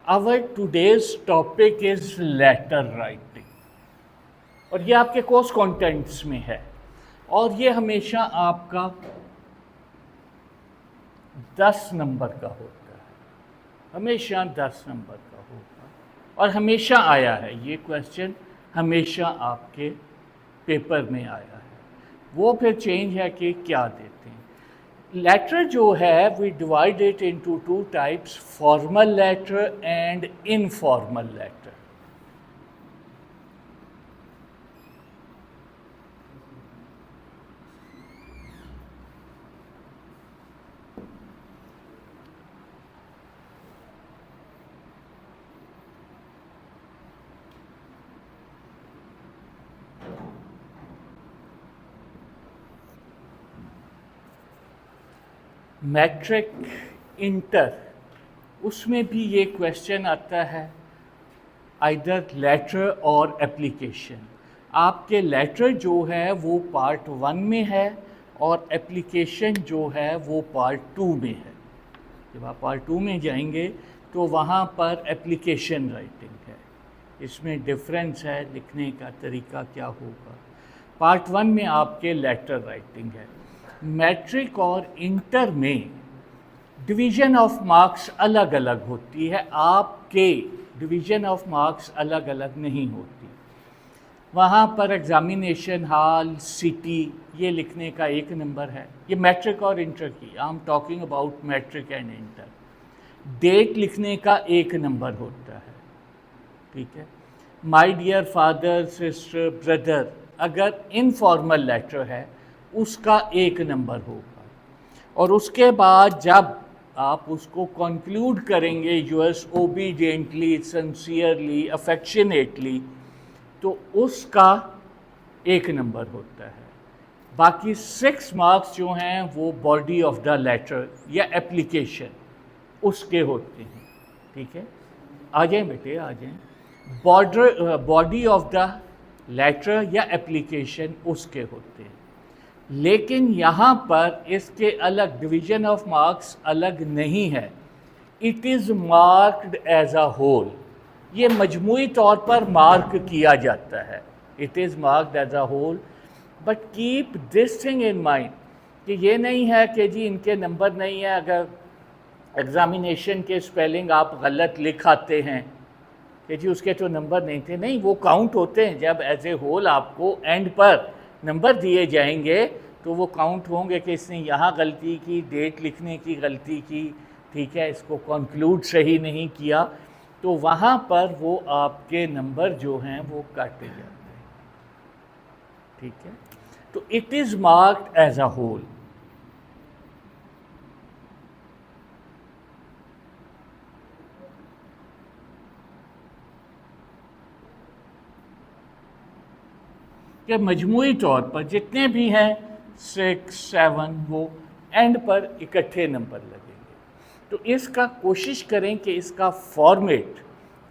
Our today's topic is letter writing और ये आपके कोर्स कंटेंट्स में है और ये हमेशा आपका 10 नंबर का होता है, हमेशा 10 नंबर का होगा और हमेशा आया है ये क्वेश्चन, हमेशा आपके पेपर में आया है। वो फिर चेंज है कि क्या देते हैं। लेटर जो है we divide it into two types, formal letter and informal letter. Matric, inter, उसमें भी ये क्वेश्चन आता है आइदर लेटर और एप्लीकेशन। आपके लेटर जो है वो पार्ट 1 में है और एप्लीकेशन जो है वो पार्ट 2 में है। जब आप पार्ट 2 में जाएंगे तो वहाँ पर एप्लीकेशन राइटिंग है, इसमें डिफरेंस है, लिखने का तरीका क्या होगा। पार्ट 1 में आपके लेटर राइटिंग है। मैट्रिक और इंटर में डिवीज़न ऑफ मार्क्स अलग अलग होती है, आपके डिवीज़न ऑफ मार्क्स अलग अलग नहीं होती। वहाँ पर एग्ज़ामिनेशन हॉल, सिटी, ये लिखने का 1 नंबर है। ये मैट्रिक और इंटर की, I am talking about matric and inter. Date लिखने का 1 नंबर होता है, ठीक है। My dear father, sister, brother, अगर इनफॉर्मल लेटर है उसका 1 नंबर होगा। और उसके बाद जब आप उसको कंक्लूड करेंगे योर्स ओबीडियंटली, सिंसियरली, अफेक्शनेटली, तो उसका 1 नंबर होता है। बाकी 6 मार्क्स जो हैं वो बॉडी ऑफ द लेटर या एप्लीकेशन उसके होते हैं, ठीक है। आ जाएं बेटे, आ जाएं। बॉडी ऑफ द लेटर या एप्लीकेशन उसके होते हैं। लेकिन यहाँ पर इसके अलग डिवीज़न ऑफ मार्क्स अलग नहीं है। It is marked as a whole, ये मजमूई तौर पर मार्क किया जाता है। It is marked as a whole, but keep this thing in mind कि ये नहीं है कि जी इनके नंबर नहीं है अगर एग्ज़ामिनेशन के स्पेलिंग आप गलत लिख आते हैं कि जी उसके तो नंबर नहीं थे। नहीं, वो काउंट होते हैं। जब एज ए होल आपको एंड पर नंबर दिए जाएंगे तो वो काउंट होंगे कि इसने यहाँ गलती की, डेट लिखने की गलती की, ठीक है, इसको कंक्लूड सही नहीं किया, तो वहाँ पर वो आपके नंबर जो हैं वो काटे जाते हैं, ठीक है। तो it is marked as a whole. कि मजमूई तौर पर जितने भी हैं 6, 7 वो एंड पर इकट्ठे नंबर लगेंगे। तो इसका कोशिश करें कि इसका फॉर्मेट,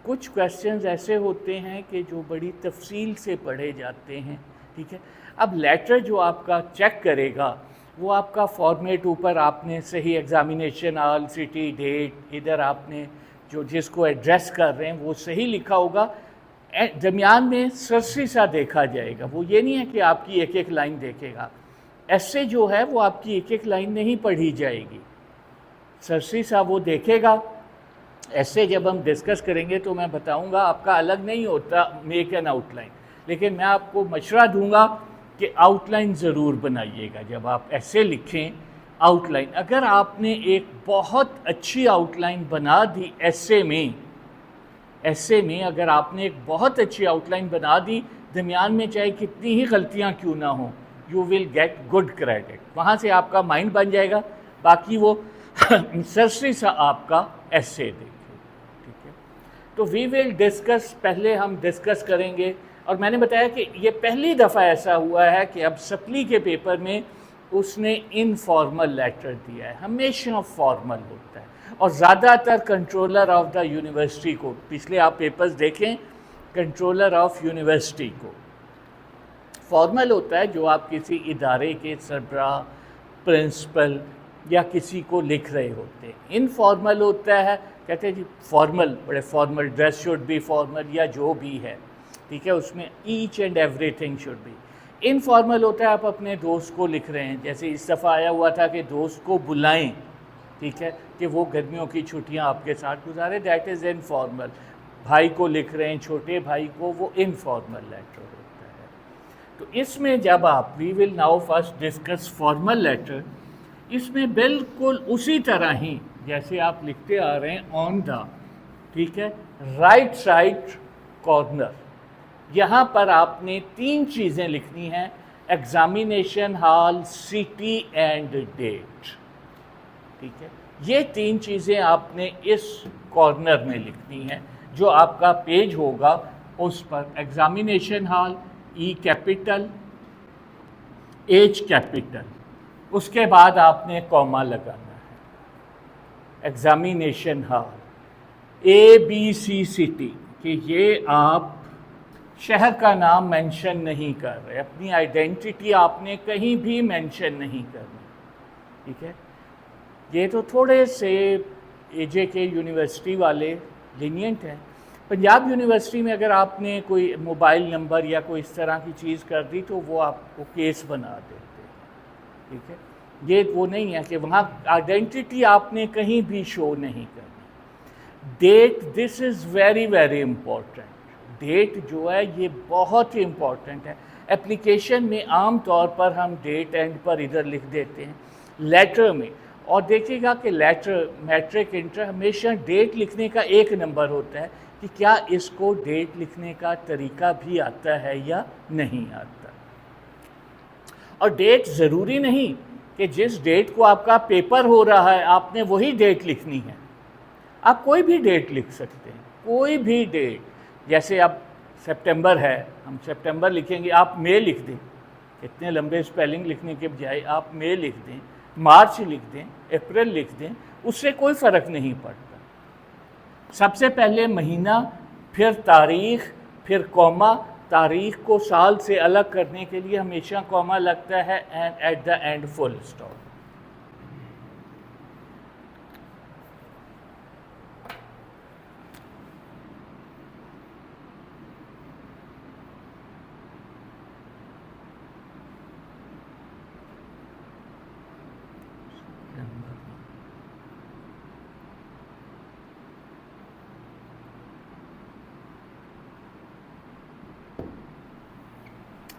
कुछ क्वेश्चंस ऐसे होते हैं कि जो बड़ी तफसील से पढ़े जाते हैं, ठीक है। अब लेटर जो आपका चेक करेगा वो आपका फॉर्मेट, ऊपर आपने सही एग्ज़ामिनेशन हॉल, सिटी, डेट, इधर आपने जो जिसको एड्रेस कर रहे हैं वो सही लिखा होगा। दरमियान में सरसी सा देखा जाएगा। वो ये नहीं है कि आपकी एक एक लाइन देखेगा। ऐसे जो है वो आपकी एक एक लाइन नहीं पढ़ी जाएगी, सरसी सा वो देखेगा। ऐसे जब हम डिस्कस करेंगे तो मैं बताऊंगा, आपका अलग नहीं होता मेक एन आउटलाइन, लेकिन मैं आपको मशवरा दूंगा कि आउटलाइन ज़रूर बनाइएगा जब आप ऐसे लिखें। आउटलाइन, अगर आपने एक बहुत अच्छी आउटलाइन बना दी ऐसे में अगर आपने एक बहुत अच्छी आउटलाइन बना दी, दरमियान में चाहे कितनी ही गलतियां क्यों ना हो, you will get good credit. वहाँ से आपका माइंड बन जाएगा। बाकी वो सरसरी सा आपका ऐसे देखिए, ठीक है। तो वी विल डिस्कस, पहले हम डिस्कस करेंगे। और मैंने बताया कि ये पहली दफ़ा ऐसा हुआ है कि अब सप्ली के पेपर में उसने इनफॉर्मल लेटर दिया है, हमेशा फॉर्मल होता है। और ज़्यादातर कंट्रोलर ऑफ द यूनिवर्सिटी को, पिछले आप पेपर्स देखें, कंट्रोलर ऑफ यूनिवर्सिटी को फॉर्मल होता है, जो आप किसी इदारे के सरबराह, प्रिंसिपल, या किसी को लिख रहे होते हैं। इनफॉर्मल होता है, कहते हैं जी फॉर्मल, बड़े formal, dress should be formal या जो भी है, ठीक है, उसमें each and everything should be. Informal होता है आप अपने दोस्त को लिख रहे हैं, जैसे इस दफ़ा आया हुआ था कि दोस्त को बुलाएं, ठीक है, कि वो गर्मियों की छुट्टियां आपके साथ गुजारे, दैट इज़ इनफॉर्मल। भाई को लिख रहे हैं, छोटे भाई को, वो इनफॉर्मल लेटर होता है। तो इसमें जब आप, we will now first discuss formal letter, इसमें बिल्कुल उसी तरह ही जैसे आप लिखते आ रहे हैं ऑन द, ठीक है, राइट साइड कॉर्नर, यहाँ पर आपने 3 चीज़ें लिखनी हैं, examination hall, city and date, ठीक है। ये 3 चीज़ें आपने इस कॉर्नर में लिखनी हैं, जो आपका पेज होगा उस पर examination hall, E capital, H capital, उसके बाद आपने कॉमा लगाना है, एग्जामिनेशन हॉल, ABC सिटी, कि ये आप शहर का नाम मेंशन नहीं कर रहे, अपनी आइडेंटिटी आपने कहीं भी मेंशन नहीं करनी, ठीक है। ये तो थोड़े से AJK यूनिवर्सिटी वाले लीनियंट हैं। पंजाब यूनिवर्सिटी में अगर आपने कोई मोबाइल नंबर या कोई इस तरह की चीज़ कर दी तो वो आपको केस बना देते हैं, ठीक है। ये वो नहीं है कि वहाँ आइडेंटिटी आपने कहीं भी शो नहीं करनी। Date, this is very very important. Date जो है ये बहुत ही इम्पॉर्टेंट है। एप्लीकेशन में आम तौर पर हम डेट एंड पर इधर लिख देते हैं, लेटर में, और देखिएगा कि लेटर, मैट्रिक, इंटर, हमेशा डेट लिखने का एक नंबर होता है कि क्या इसको डेट लिखने का तरीका भी आता है या नहीं आता। और डेट ज़रूरी नहीं कि जिस डेट को आपका पेपर हो रहा है आपने वही डेट लिखनी है, आप कोई भी डेट लिख सकते हैं, कोई भी डेट। जैसे अब सितंबर है, हम सितंबर लिखेंगे, आप मई लिख दें, इतने लंबे स्पेलिंग लिखने के बजाय आप मई लिख दें, मार्च लिख दें, अप्रैल लिख दें, उससे कोई फ़र्क नहीं पड़ता। सबसे पहले महीना, फिर तारीख, फिर कॉमा। तारीख को साल से अलग करने के लिए हमेशा कॉमा लगता है, and at the end full stop.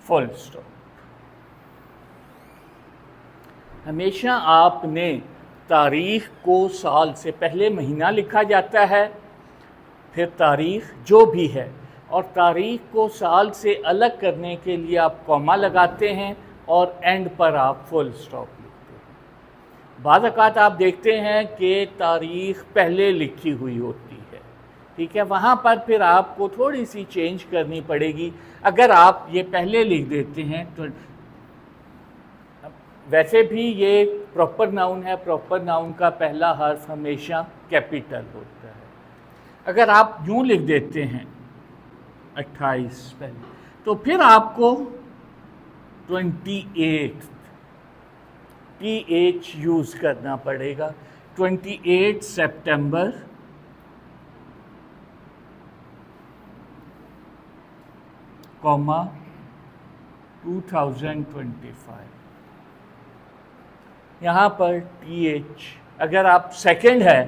Full stop. हमेशा आपने तारीख को साल से पहले महीना लिखा जाता है, फिर तारीख जो भी है, और तारीख को साल से अलग करने के लिए आप कॉमा लगाते हैं और एंड पर आप फुल स्टॉप लिखते हैं। बाज़ औक़ात आप देखते हैं कि तारीख पहले लिखी हुई होती है, ठीक है, वहाँ पर फिर आपको थोड़ी सी चेंज करनी पड़ेगी। अगर आप ये पहले लिख देते हैं तो, वैसे भी ये प्रॉपर नाउन है, प्रॉपर नाउन का पहला हर्फ हमेशा कैपिटल होता है। अगर आप यूँ लिख देते हैं 28 पहले, तो फिर आपको 28 TH यूज़ करना पड़ेगा। 28 सितंबर, कॉमा 2025, यहाँ पर TH। अगर आप सेकंड है,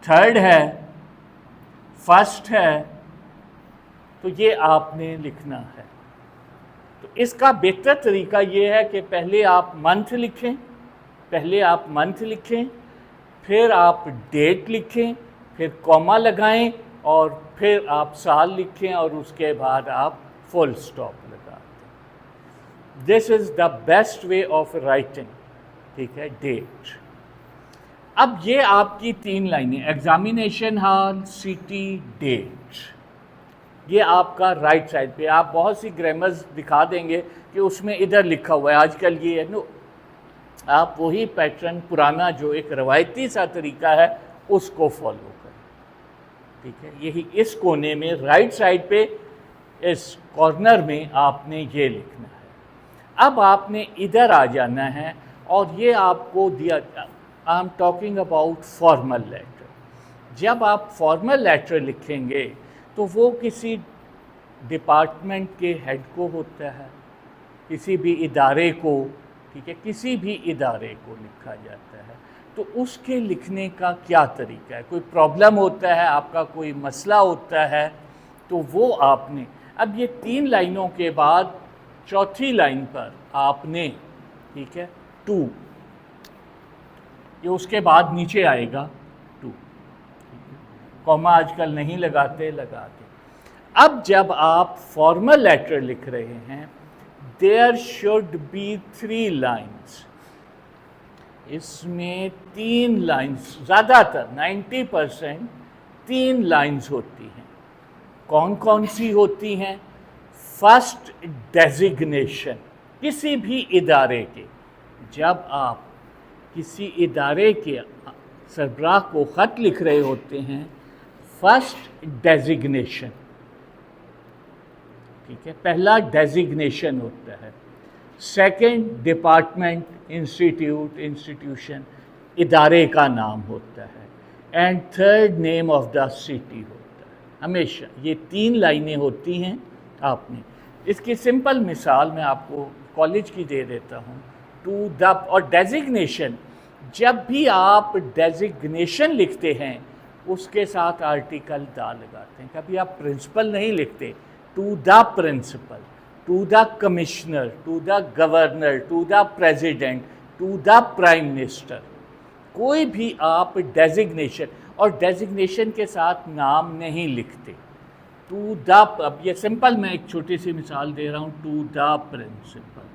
थर्ड है, फर्स्ट है, तो ये आपने लिखना है। तो इसका बेहतर तरीका ये है कि पहले आप मंथ लिखें, फिर आप डेट लिखें, फिर कॉमा लगाएं, और फिर आप साल लिखें, और उसके बाद आप फुल स्टॉप लगा दें। This is the best way of writing, ठीक है, डेट। अब ये आपकी 3 लाइनें, एग्जामिनेशन हॉल, सिटी, डेट, ये आपका राइट साइड पे। आप बहुत सी ग्रामर्स दिखा देंगे कि उसमें इधर लिखा हुआ है, आजकल ये है नो, आप वही पैटर्न, पुराना जो एक रवायती सा तरीका है, उसको फॉलो करें, ठीक है। यही इस कोने में राइट साइड पे, इस कॉर्नर में आपने ये लिखना है। अब आपने इधर आ जाना है और ये आपको दिया, I am talking about formal letter. जब आप फॉर्मल लेटर लिखेंगे तो वो किसी डिपार्टमेंट के हेड को होता है, किसी भी इदारे को, ठीक है, किसी भी इदारे को लिखा जाता है। तो उसके लिखने का क्या तरीका है, कोई प्रॉब्लम होता है, आपका कोई मसला होता है, तो वो आपने, अब ये 3 लाइनों के बाद चौथी लाइन पर आपने, ठीक है, टू, ये उसके बाद नीचे आएगा टू, कॉमा आजकल नहीं लगाते, लगाते। अब जब आप फॉर्मल लेटर लिख रहे हैं, देयर शुड बी 3 लाइन्स, इसमें 3 लाइन्स, ज़्यादातर 90% 3 लाइन्स होती हैं। कौन कौन सी होती हैं? फर्स्ट, डेजिग्नेशन, किसी भी इदारे के, जब आप किसी इदारे के सरबराह को ख़त लिख रहे होते हैं, फर्स्ट डेजिग्नेशन, ठीक है, पहला डेजिग्नेशन होता है। सेकंड, डिपार्टमेंट, इंस्टीट्यूट, इंस्टीट्यूशन, इदारे का नाम होता है। And third, name of the city होता है। हमेशा ये 3 लाइनें होती हैं। आपने इसकी सिंपल मिसाल मैं आपको कॉलेज की दे देता हूँ। टू द, और डेजिग्नेशन, जब भी आप डेजिग्नेशन लिखते हैं उसके साथ आर्टिकल द लगाते हैं। कभी आप प्रिंसिपल नहीं लिखते, to the principal, to the commissioner, to the governor, to the president, to the prime minister, कोई भी आप डेजिग्नेशन, और डेजिग्नेशन के साथ नाम नहीं लिखते। टू द, अब ये सिंपल मैं एक छोटी सी मिसाल दे रहा हूँ, टू द प्रिंसिपल,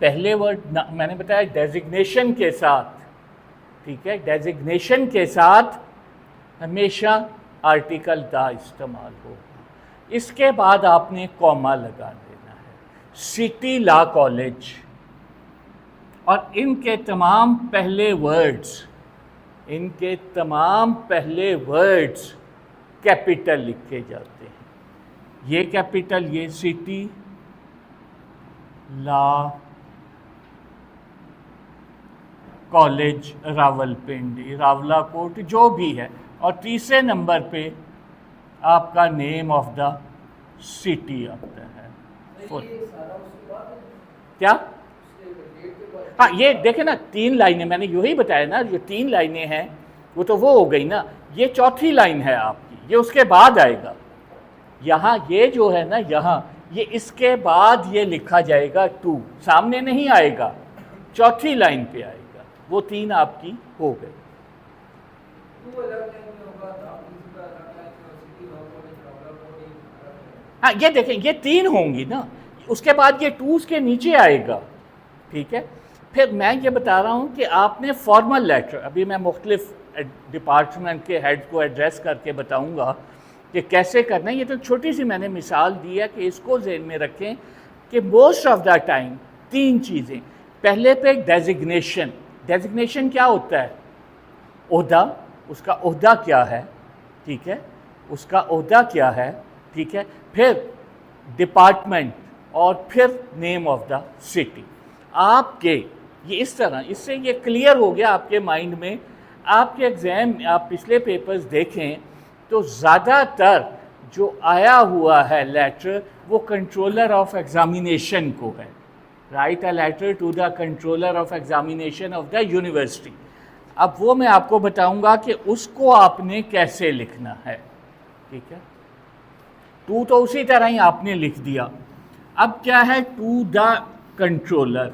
पहले वर्ड मैंने बताया डेजिग्नेशन के साथ, ठीक है, डेजिग्नेशन के साथ हमेशा आर्टिकल द इस्तेमाल होगा। इसके बाद आपने कॉमा लगा देना है। सिटी लॉ कॉलेज, और इनके तमाम पहले वर्ड्स, इनके तमाम पहले वर्ड्स कैपिटल लिखे जाते हैं। ये कैपिटल, ये city law college Rawalpindi, Rawalakot, जो भी है। और तीसरे नंबर पे आपका नेम ऑफ द सिटी आता है। क्या? हाँ, ये देखे ना 3 लाइनें, मैंने यही बताया ना, जो 3 लाइनें हैं वो तो वो हो गई ना। ये चौथी लाइन है आपकी, ये उसके बाद आएगा। यहाँ ये जो है ना, यहाँ ये इसके बाद ये लिखा जाएगा टू, सामने नहीं आएगा, चौथी लाइन पे आएगा। वो 3 आपकी हो गई। हाँ, ये देखें, ये 3 होंगी ना, उसके बाद ये 2 के नीचे आएगा, ठीक है। फिर मैं ये बता रहा हूँ कि आपने फॉर्मल लेटर, अभी मैं मुख्तलिफ डिपार्टमेंट के हेड को एड्रेस करके बताऊँगा कि कैसे करना है। ये तो छोटी सी मैंने मिसाल दी है कि इसको ज़हन में रखें कि मोस्ट ऑफ द टाइम 3 चीज़ें। पहले पे डेजिग्नेशन, डेजिग्नेशन क्या होता है? ओहदा, उसका ओहदा क्या है, ठीक है, उसका ओहदा क्या है, ठीक है। फिर डिपार्टमेंट, और फिर नेम ऑफ द सिटी। आपके ये इस तरह, इससे ये क्लियर हो गया आपके माइंड में। आपके एग्ज़ाम, आप पिछले पेपर्स देखें तो ज़्यादातर जो आया हुआ है लेटर वो कंट्रोलर ऑफ एग्जामिनेशन को है। Write a letter to the controller of examination of the university. अब वो मैं आपको बताऊंगा कि उसको आपने कैसे लिखना है, ठीक है। टू तो उसी तरह ही आपने लिख दिया। अब क्या है? टू द कंट्रोलर,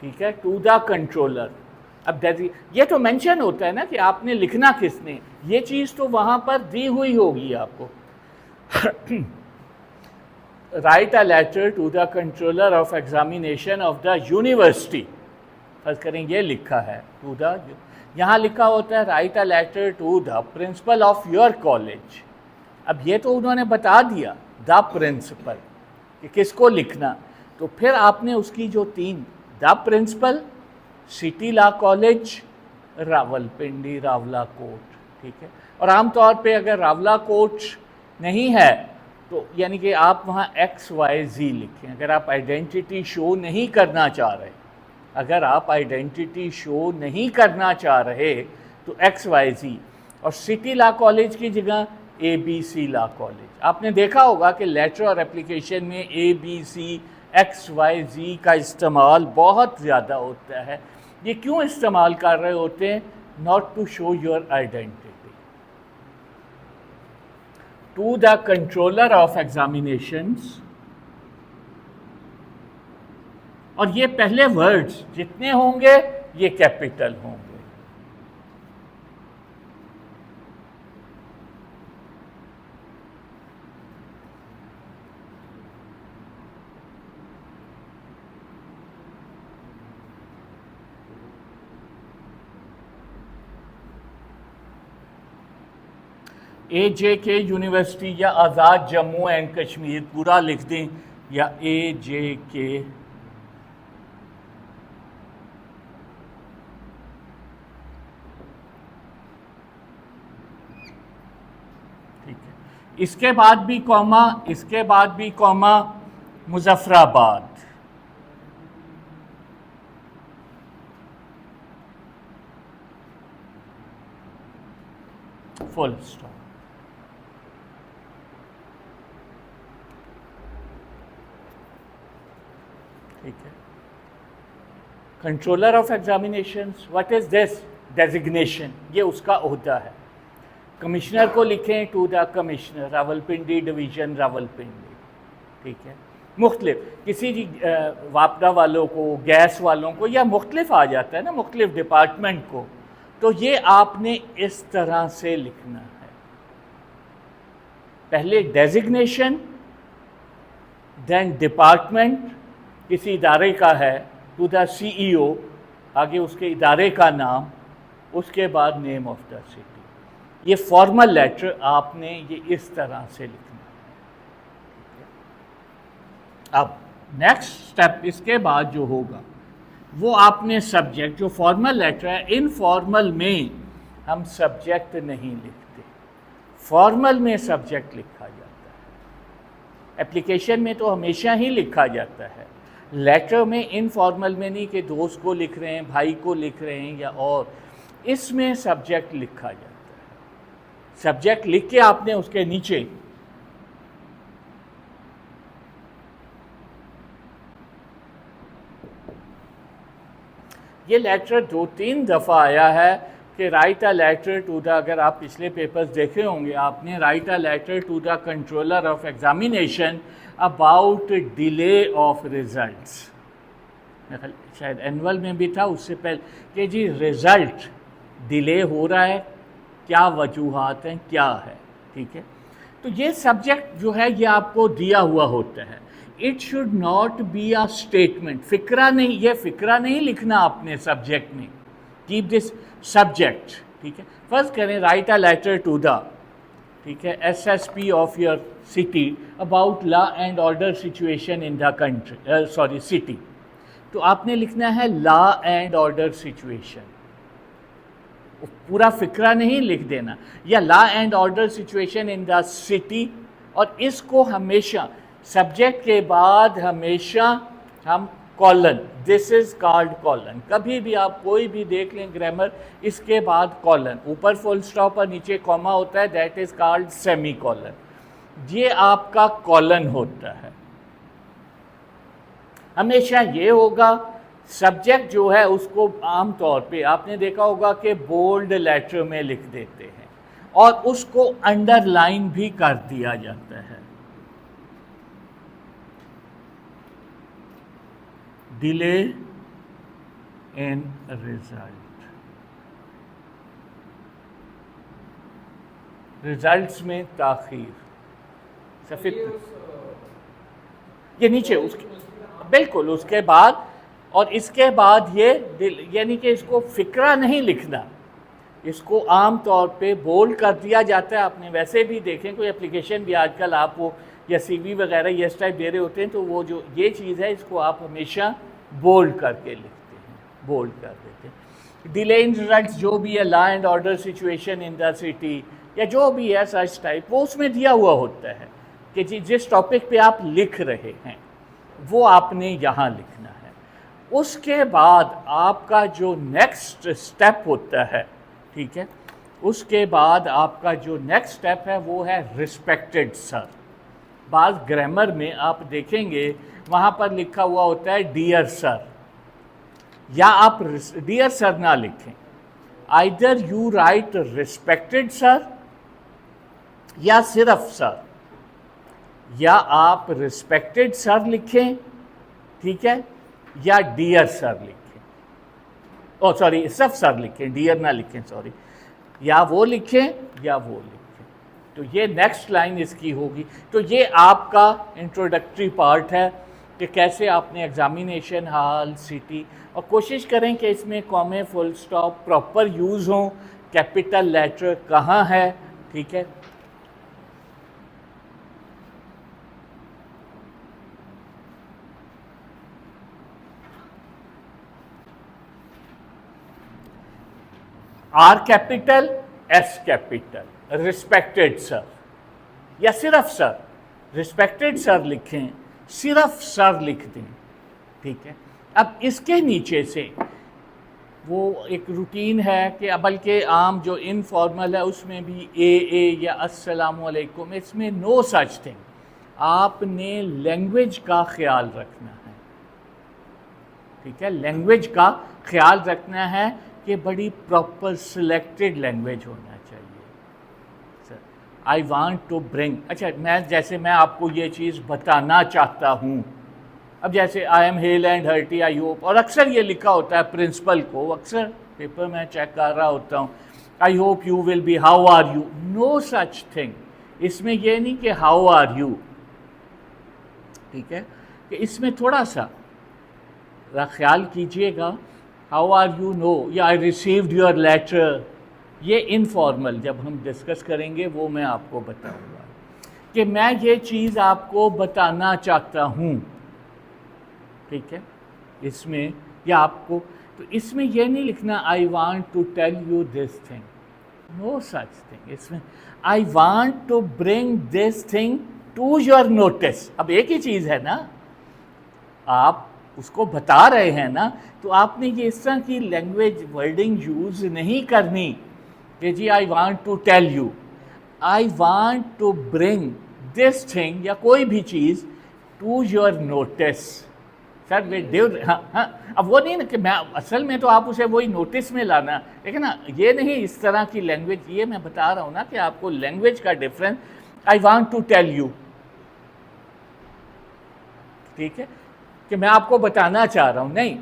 ठीक है, टू द कंट्रोलर। अब ये तो मेंशन होता है ना कि आपने लिखना किसने, ये चीज़ तो वहाँ पर दी हुई होगी आपको। Write a letter to the controller of examination of the university, फर्ज करें ये लिखा है टू द, यहाँ लिखा होता है write a letter to the principal of your college. अब ये तो उन्होंने बता दिया द प्रिंसिपल कि किसको लिखना, तो फिर आपने उसकी जो 3, the principal, city law college, Rawalpindi, Rawalakot, ठीक है। और आमतौर पे अगर रावला कोट नहीं है तो यानी कि आप वहाँ XYZ लिखें। अगर आप आइडेंटिटी शो नहीं करना चाह रहे, अगर आप आइडेंटिटी शो नहीं करना चाह रहे तो XYZ, और सिटी लॉ कॉलेज की जगह ABC लॉ कॉलेज। आपने देखा होगा कि लेटर और एप्लीकेशन में ABC XYZ का इस्तेमाल बहुत ज़्यादा होता है। ये क्यों इस्तेमाल कर रहे होते हैं? Not to show your identity to the controller of examinations. और ये पहले वर्ड्स जितने होंगे ये कैपिटल होंगे। AJK यूनिवर्सिटी या आज़ाद जम्मू एंड कश्मीर पूरा लिख दें, या AJK ठीक है। इसके बाद भी कॉमा, इसके बाद भी कॉमा, मुजफ्फराबाद, फुल स्टॉप। ठीक है। Controller of examinations, what is this? Designation, ये उसका ओहदा है। कमिश्नर को लिखें to the commissioner, Rawalpindi division Rawalpindi. ठीक है। मुख्तलिफ किसी वापडा वालों को, गैस वालों को, या मुख्तलिफ आ जाता है ना, मुख्तलिफ डिपार्टमेंट को, तो ये आपने इस तरह से लिखना है। पहले डेजिग्नेशन, देन डिपार्टमेंट, किसी इदारे का है टू द CEO, आगे उसके इदारे का नाम, उसके बाद नेम ऑफ द सिटी। ये फॉर्मल लेटर आपने ये इस तरह से लिखना है। अब नेक्स्ट स्टेप इसके बाद जो होगा वो आपने सब्जेक्ट, जो फॉर्मल लेटर है, इनफॉर्मल में हम सब्जेक्ट नहीं लिखते, फॉर्मल में सब्जेक्ट लिखा जाता है। एप्लीकेशन में तो हमेशा ही लिखा जाता है, लेटर में इनफॉर्मल में नहीं कि दोस्त को लिख रहे हैं, भाई को लिख रहे हैं, या और इसमें सब्जेक्ट लिखा जाता है। सब्जेक्ट लिख के आपने उसके नीचे ये लेटर 2-3 दफ़ा आया है कि write a letter to the, अगर आप पिछले पेपर्स देखे होंगे आपने, write a letter to the controller of examination about delay of results. शायद एनुअल में भी था उससे पहले कि जी रिज़ल्ट डिले हो रहा है, क्या वजूहात हैं, क्या है। ठीक है। तो ये सब्जेक्ट जो है ये आपको दिया हुआ होता है। It should not be a statement, फिक्रा नहीं, ये फिक्रा नहीं लिखना आपने सब्जेक्ट में। Keep this subject. ठीक है। फर्स्ट करें write a letter to the, ठीक है, SSP of your city about law and order situation in the country, sorry city. तो आपने लिखना है लॉ एंड ऑर्डर सिचुएशन, पूरा फिक्रा नहीं लिख देना, या law and order situation in the city. और इसको हमेशा सब्जेक्ट के बाद हमेशा हम colon, this is called colon. कभी भी आप कोई भी देख लें ग्रामर, इसके बाद कॉलन, ऊपर फुल स्टॉप और नीचे कॉमा होता है, that is called semi colon. ये आपका कॉलन होता है। हमेशा ये होगा। सब्जेक्ट जो है उसको आम तौर पे आपने देखा होगा कि बोल्ड लेटर में लिख देते हैं और उसको अंडरलाइन भी कर दिया जाता है। डिले इन रिजल्ट, रिजल्ट्स में ताखीर, सफेद ये नीचे उसके बिल्कुल उसके बाद, और इसके बाद ये यानी कि इसको फिक्रा नहीं लिखना, इसको आम तौर पे बोल्ड कर दिया जाता है। आपने वैसे भी देखें कोई एप्लीकेशन भी आजकल आप वो या CV वगैरह ये टाइप दे रहे होते हैं, तो वो जो ये चीज़ है इसको आप हमेशा बोल्ड करके लिखते हैं, बोल्ड कर देते हैं। डिले इन रिजल्ट्स जो भी है, law and order situation in the city, या जो भी है सर्च टाइप, वो उसमें दिया हुआ होता है कि जी जिस टॉपिक पे आप लिख रहे हैं वो आपने यहाँ लिखना है। उसके बाद आपका जो नेक्स्ट स्टेप होता है, ठीक है, उसके बाद आपका जो नेक्स्ट स्टेप है वो है रिस्पेक्टेड सर। बाज़ ग्रामर में आप देखेंगे वहाँ पर लिखा हुआ होता है डियर सर, या आप डियर सर ना लिखें, either you right respected sir या सिर्फ सर, या आप रिस्पेक्टेड सर लिखें, ठीक है, या डियर सर लिखें, ओ सॉरी सिर्फ सर लिखें, डियर ना लिखें, सॉरी, या वो लिखें या वो लिखें। तो ये नेक्स्ट लाइन इसकी होगी। तो ये आपका इंट्रोडक्टरी पार्ट है कि कैसे आपने एग्जामिनेशन हॉल, सिटी, और कोशिश करें कि इसमें कॉमे, फुल स्टॉप प्रॉपर यूज़ हों, कैपिटल लेटर कहाँ है, ठीक है। Are capital, S capital, respected sir या सिर्फ सर, रिस्पेक्टेड सर लिखें, सिर्फ सर लिख दें, ठीक है। अब इसके नीचे से वो एक रूटीन है कि बल्कि आम जो इनफॉर्मल है उसमें भी ए या अस्सलामु अलैकुम, इसमें नो सच थिंग। आपने लैंग्वेज का ख्याल रखना है, ठीक है, लैंग्वेज का ख्याल रखना है कि बड़ी प्रॉपर सिलेक्टेड लैंग्वेज होना चाहिए। Sir I want to bring, अच्छा मैं आपको ये चीज़ बताना चाहता हूँ, अब जैसे आई am hale and hearty I hope, और अक्सर ये लिखा होता है प्रिंसिपल को, अक्सर पेपर में चेक कर रहा होता हूँ, I hope you will be, how are you, no such thing. इसमें ये नहीं कि हाउ आर यू, ठीक है, कि इसमें थोड़ा सा ख्याल कीजिएगा, हाउ आर यू नो, या आई रिसीव्ड योर लेटर, ये इनफॉर्मल जब हम डिस्कस करेंगे वो मैं आपको बताऊंगा कि मैं ये चीज़ आपको बताना चाहता हूँ, ठीक है। इसमें या आपको, तो इसमें यह नहीं लिखना I want to tell you this thing, no such thing. इसमें I want to bring this thing to your notice. अब एक ही चीज़ है ना, आप उसको बता रहे हैं ना, तो आपने ये इस तरह की लैंग्वेज वर्डिंग यूज़ नहीं करनी कि जी I want to tell you, I want to bring this thing या कोई भी चीज़ टू योर नोटिस। सर वे हाँ, अब वो नहीं ना कि मैं असल में तो आप उसे वही नोटिस में लाना, लेकिन ना ये नहीं इस तरह की लैंग्वेज, ये मैं बता रहा हूँ ना कि आपको लैंग्वेज का difference, I want to tell you, ठीक है, कि मैं आपको बताना चाह रहा हूँ, नहीं,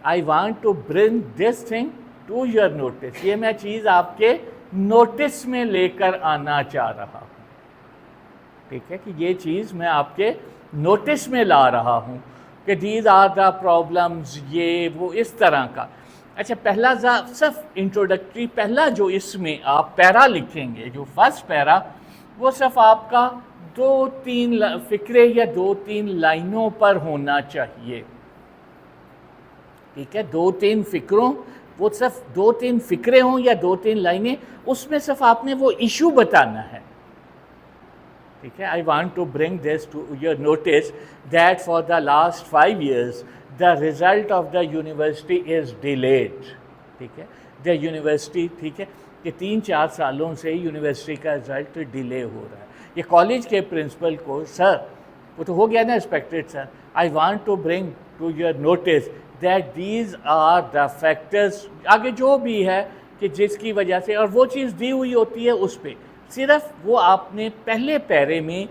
I want to bring this thing to your notice, ये मैं चीज़ आपके नोटिस में लेकर आना चाह रहा हूँ, ठीक है, कि ये चीज़ मैं आपके नोटिस में ला रहा हूँ कि दीज आर द प्रॉब्लम्स, ये वो इस तरह का। अच्छा, पहला सिर्फ इंट्रोडक्टरी, पहला जो इसमें आप पैरा लिखेंगे, जो फर्स्ट पैरा, वो सिर्फ आपका 2-3 फिक्रे या 2-3 लाइनों पर होना चाहिए, ठीक है, 2-3 फिक्रों, वो सिर्फ 2-3 फिक्रे हों या 2-3 लाइनें, उसमें सिर्फ आपने वो इशू बताना है, ठीक है। I want to bring this to your notice that for the last 5 years the result of the university is delayed, ठीक है, द यूनिवर्सिटी, ठीक है, कि 3-4 सालों से यूनिवर्सिटी का रिजल्ट डिले हो रहा है। ये कॉलेज के प्रिंसिपल को, सर वो तो हो गया ना respected sir, I want to bring to your notice that these are the factors, आगे जो भी है कि जिसकी वजह से, और वो चीज़ दी हुई होती है उस पर सिर्फ वो आपने पहले पैरे में,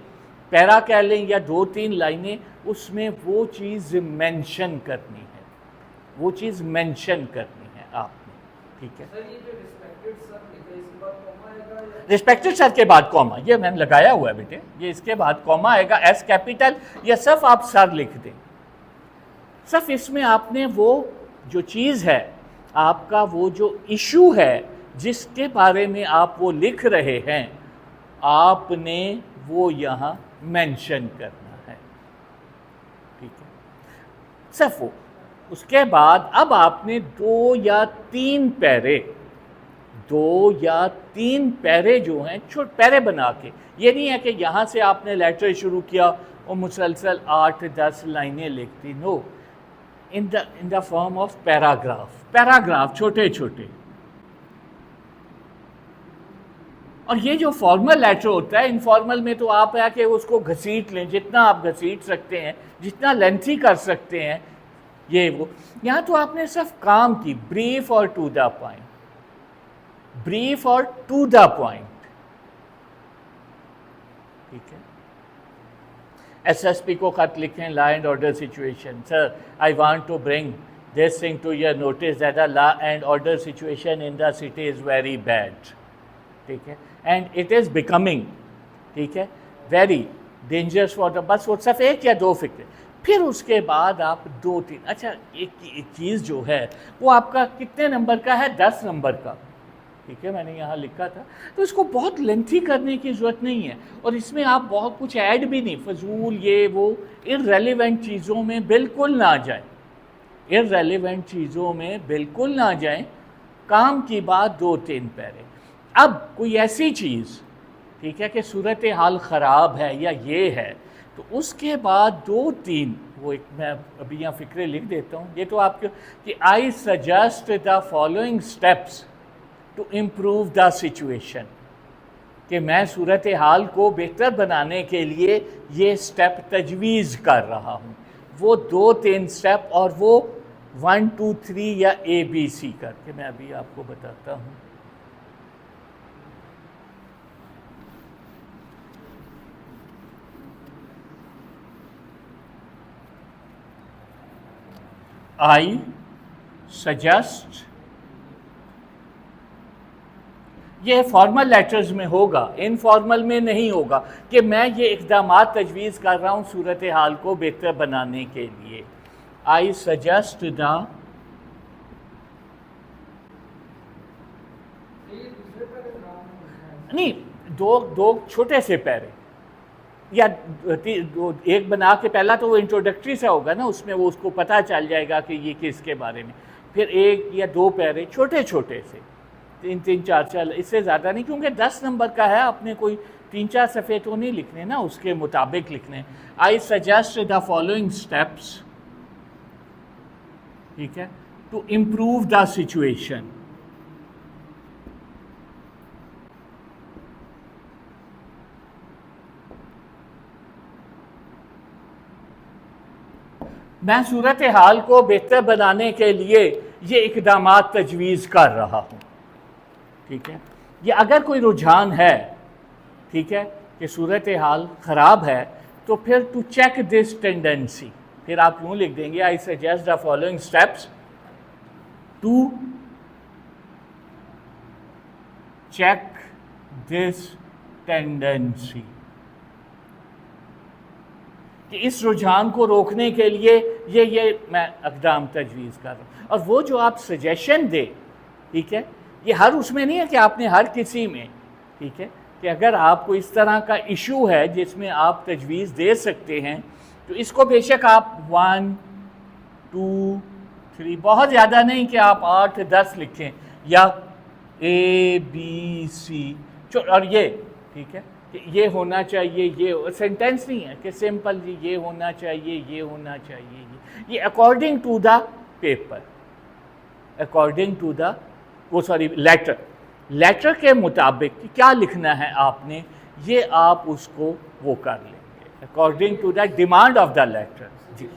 पैरा कह लें या 2-3 लाइनें, उसमें वो चीज़ मेंशन करनी है, वो चीज़ मेंशन करनी है आपने, ठीक है। रिस्पेक्टेड सर के बाद कॉमा, ये मैंने लगाया हुआ है बेटे, ये इसके बाद कॉमा आएगा, एस कैपिटल, या सिर्फ आप सर लिख दें, सिर्फ इसमें आपने वो जो चीज़ है, आपका वो जो इशू है जिसके बारे में आप वो लिख रहे हैं, आपने वो यहाँ मेंशन करना है, ठीक है, सिर्फ वो। उसके बाद अब आपने 2 या 3 पैरे 2 या 3 पैरे जो हैं, पैरे बना के, ये नहीं है कि यहाँ से आपने लेटर शुरू किया और मुसलसल 8-10 लाइनें लिखती, no, in the form of paragraph छोटे छोटे। और ये जो फॉर्मल लेटर होता है, इनफॉर्मल में तो आप है कि उसको घसीट लें, जितना आप घसीट सकते हैं, जितना लेंथी कर सकते हैं, ये वो। यहाँ तो आपने सिर्फ काम की, ब्रीफ और टू द पॉइंट, ब्रीफ और टू द पॉइंट, ठीक है। एसएसपी को खत लिखें, law and order situation, sir I want to bring this thing to your notice that the law and order situation in the city is very bad, ठीक है, and it is becoming, ठीक है, very dangerous for the, बस वो सिर्फ 1 या 2 फिक्र। फिर उसके बाद आप 2-3, अच्छा एक चीज़ जो है वो आपका कितने नंबर का है, 10 नंबर का, ठीक है, मैंने यहाँ लिखा था। तो इसको बहुत लेंथी करने की ज़रूरत नहीं है, और इसमें आप बहुत कुछ ऐड भी नहीं, फजूल ये वो इररेलेवेंट चीज़ों में बिल्कुल ना जाए, इररेलेवेंट चीज़ों में बिल्कुल ना जाएं। काम की बात 2-3 पैरे। अब कोई ऐसी चीज़, ठीक है, कि सूरत हाल ख़राब है या ये है, तो उसके बाद 2-3 वो एक, मैं अभी यहाँ फ़िक्रे लिख देता हूँ, ये तो आपके, कि I suggest the following steps to improve the situation, कि मैं सूरत हाल को बेहतर बनाने के लिए ये स्टेप तजवीज़ कर रहा हूँ। वो 2-3 स्टेप, और वो 1, 2, 3 या ABC करके मैं अभी आपको बताता हूँ। आई सजेस्ट, ये फॉर्मल लेटर्स में होगा, इनफॉर्मल में नहीं होगा, कि मैं ये इक़दामात तजवीज़ कर रहा हूँ सूरत हाल को बेहतर बनाने के लिए। आई सजेस्ट द, नहीं, दो छोटे से पैरे, या एक बना के, पहला तो वो इंट्रोडक्टरी सा होगा ना, उसमें वो उसको पता चल जाएगा कि ये किसके बारे में। फिर 1 या 2 पैरे छोटे छोटे से, 3-3, 4-4, इससे ज़्यादा नहीं, क्योंकि 10 नंबर का है, आपने कोई 3-4 सफ़े तो नहीं लिखने ना, उसके मुताबिक लिखने। आई सजेस्ट द फॉलोइंग स्टेप्स, ठीक है, टू इम्प्रूव द सिचुएशन। मैं सूरत हाल को बेहतर बनाने के लिए ये इक़दामात तजवीज़ कर रहा हूँ, ठीक है। ये अगर कोई रुझान है, ठीक है, कि सूरत हाल ख़राब है, तो फिर टू चेक दिस टेंडेंसी, फिर आप यूँ लिख देंगे, I suggest the following steps to check this tendency, कि इस रुझान को रोकने के लिए ये मैं इक़दाम तजवीज़ कर रहा हूँ। और वो जो आप सजेशन दे, ठीक है, ये हर उसमें नहीं है कि आपने हर किसी में, ठीक है, कि अगर आपको इस तरह का इशू है जिसमें आप तजवीज़ दे सकते हैं, तो इसको बेशक आप 1, 2, 3, बहुत ज़्यादा नहीं कि आप 8-10 लिखें, या ABC, और ये, ठीक है, कि ये होना चाहिए, ये सेंटेंस नहीं है कि सिंपल जी ये होना चाहिए, ये होना चाहिए, ये according to the paper, according to the, वो सॉरी, लेटर के मुताबिक क्या लिखना है आपने, ये आप उसको वो कर लेंगे according to the demand of the letter. जी,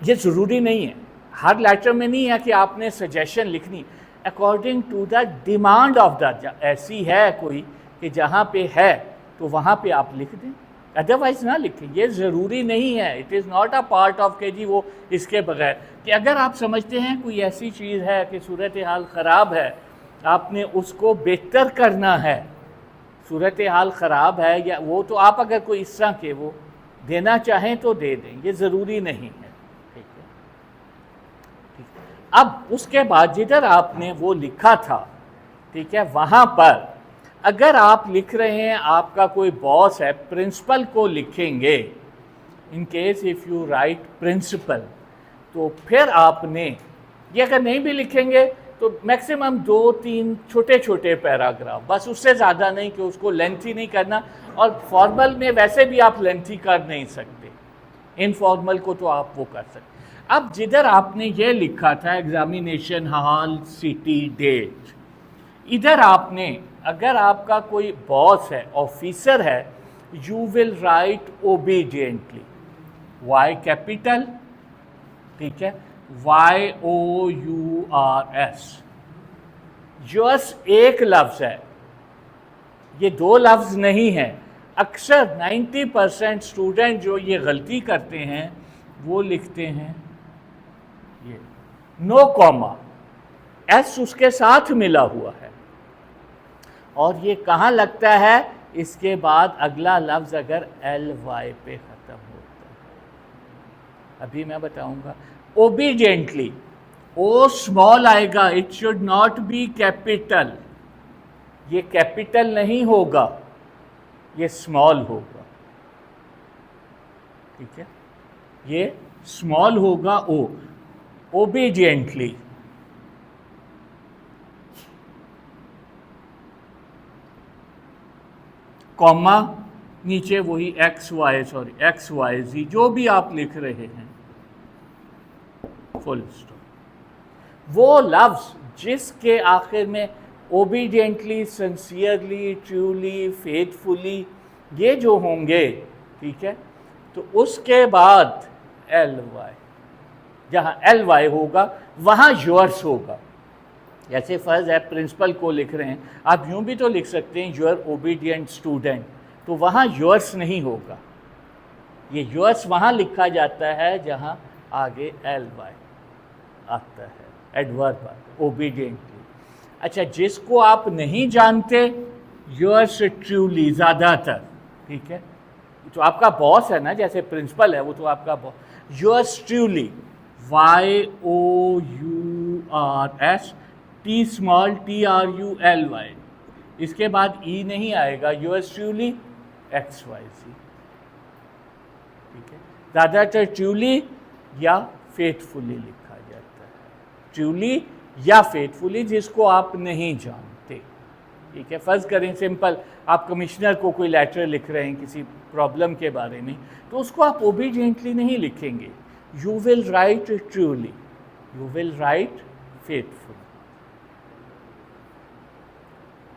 ये ज़रूरी नहीं है, हर लेटर में नहीं है कि आपने सजेशन लिखनी, according to the demand of the, ऐसी है कोई कि जहाँ पे है तो वहाँ पे आप लिख दें, अदरवाइज़ ना लिखें, ये ज़रूरी नहीं है। It is not a part of के जी वो इसके बगैर, कि अगर आप समझते हैं कोई ऐसी चीज़ है कि सूरत हाल ख़राब है, आपने उसको बेहतर करना है, सूरत हाल ख़राब है, या वो तो आप अगर कोई इस तरह के वो देना चाहें तो दे दें, ये ज़रूरी नहीं है, ठीक है, ठीक है। अब उसके बाद जिधर आपने वो लिखा था, ठीक है, वहाँ पर अगर आप लिख रहे हैं, आपका कोई बॉस है, प्रिंसिपल को लिखेंगे, in case if you write principal, तो फिर आपने ये अगर नहीं भी लिखेंगे तो मैक्सिमम 2-3 छोटे छोटे पैराग्राफ, बस उससे ज़्यादा नहीं, कि उसको लेंथी नहीं करना। और फॉर्मल में वैसे भी आप लेंथी कर नहीं सकते, इनफॉर्मल को तो आप वो कर सकते। अब जिधर आपने ये लिखा था एग्जामिनेशन हॉल, सिटी, डेट, इधर आपने, अगर आपका कोई बॉस है, ऑफिसर है, you will write obediently, Y capital, ठीक है, YOURS। जस्ट एक लफ्ज है, ये दो लफ्ज नहीं है। अक्सर 90% स्टूडेंट जो ये गलती करते हैं वो लिखते हैं ये नो कॉमा, एस उसके साथ मिला हुआ है, और ये कहाँ लगता है, इसके बाद अगला लफ्ज अगर LY पे खत्म होता है। अभी मैं बताऊंगा। ओबीडियंटली, ओ स्मॉल आएगा, it should not B capital, ये कैपिटल नहीं होगा, ये स्मॉल होगा, ठीक है, ये स्मॉल होगा ओ। ओबीडियंटली, कॉमा, नीचे वही XYZ जो भी आप लिख रहे हैं, फुल स्टॉप। वो लफ्ज जिसके आखिर में ओबीडियंटली, सिंसियरली, ट्रूली, फेथफुली, ये जो होंगे, ठीक है, तो उसके बाद LY, जहाँ LY होगा वहाँ योर्स होगा। जैसे फर्ज है प्रिंसिपल को लिख रहे हैं, आप यूँ भी तो लिख सकते हैं योर ओबीडियंट स्टूडेंट, तो वहाँ योर्स नहीं होगा, ये योर्स वहाँ लिखा जाता है जहाँ आगे LY आता है, एडवर्ब ओबीडियंटली। अच्छा, जिसको आप नहीं जानते, योर्स ट्रूली ज़्यादातर, ठीक है, तो आपका बॉस है ना, जैसे प्रिंसिपल है वो तो आपका boss, yours truly, YOURS, T small TRULY, इसके बाद ई नहीं आएगा, योर्स ट्रूली XYZ, ठीक है। ज़्यादातर ट्रूली या फेथफुली लिखा जाता है, ट्रूली या फेथफुली, जिसको आप नहीं जानते, ठीक है। फ़र्ज़ करें सिंपल, आप कमिश्नर को कोई लेटर लिख रहे हैं किसी प्रॉब्लम के बारे में, तो उसको आप ओबीडियंटली नहीं लिखेंगे, you will right truly, you will right faithfully,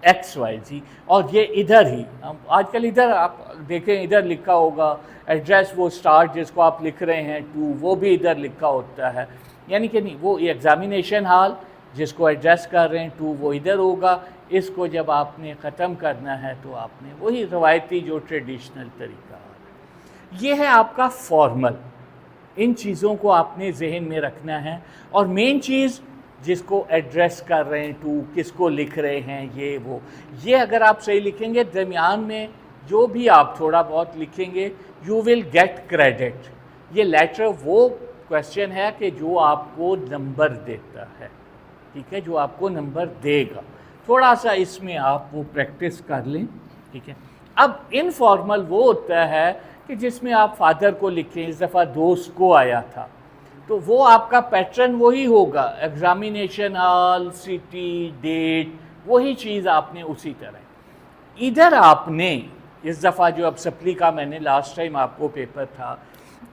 XYZ। और ये इधर ही, आजकल इधर आप देखें, इधर लिखा होगा एड्रेस, वो स्टार्ट जिसको आप लिख रहे हैं टू, वो भी इधर लिखा होता है, यानी कि नहीं, वो एग्जामिनेशन हॉल जिसको एड्रेस कर रहे हैं टू, वो इधर होगा। इसको जब आपने ख़त्म करना है तो आपने वही रवायती जो ट्रेडिशनल तरीका है, ये है आपका फॉर्मल। इन चीज़ों को आपने जहन में रखना है। और मेन चीज़, जिसको एड्रेस कर रहे हैं टू, किसको लिख रहे हैं, ये अगर आप सही लिखेंगे, दरमियान में जो भी आप थोड़ा बहुत लिखेंगे, यू विल गेट क्रेडिट। ये लेटर वो क्वेश्चन है कि जो आपको नंबर देता है, ठीक है, जो आपको नंबर देगा। थोड़ा सा इसमें आप वो प्रैक्टिस कर लें, ठीक है। अब इनफॉर्मल वो होता है कि जिसमें आप फादर को लिखें, इस दफ़ा दोस्त को आया था, तो वो आपका पैटर्न वही होगा, एग्जामिनेशन हॉल, सिटी, डेट, वही चीज़ आपने उसी तरह। इधर आपने इस दफ़ा जो अब सप्ली का मैंने लास्ट टाइम आपको पेपर था,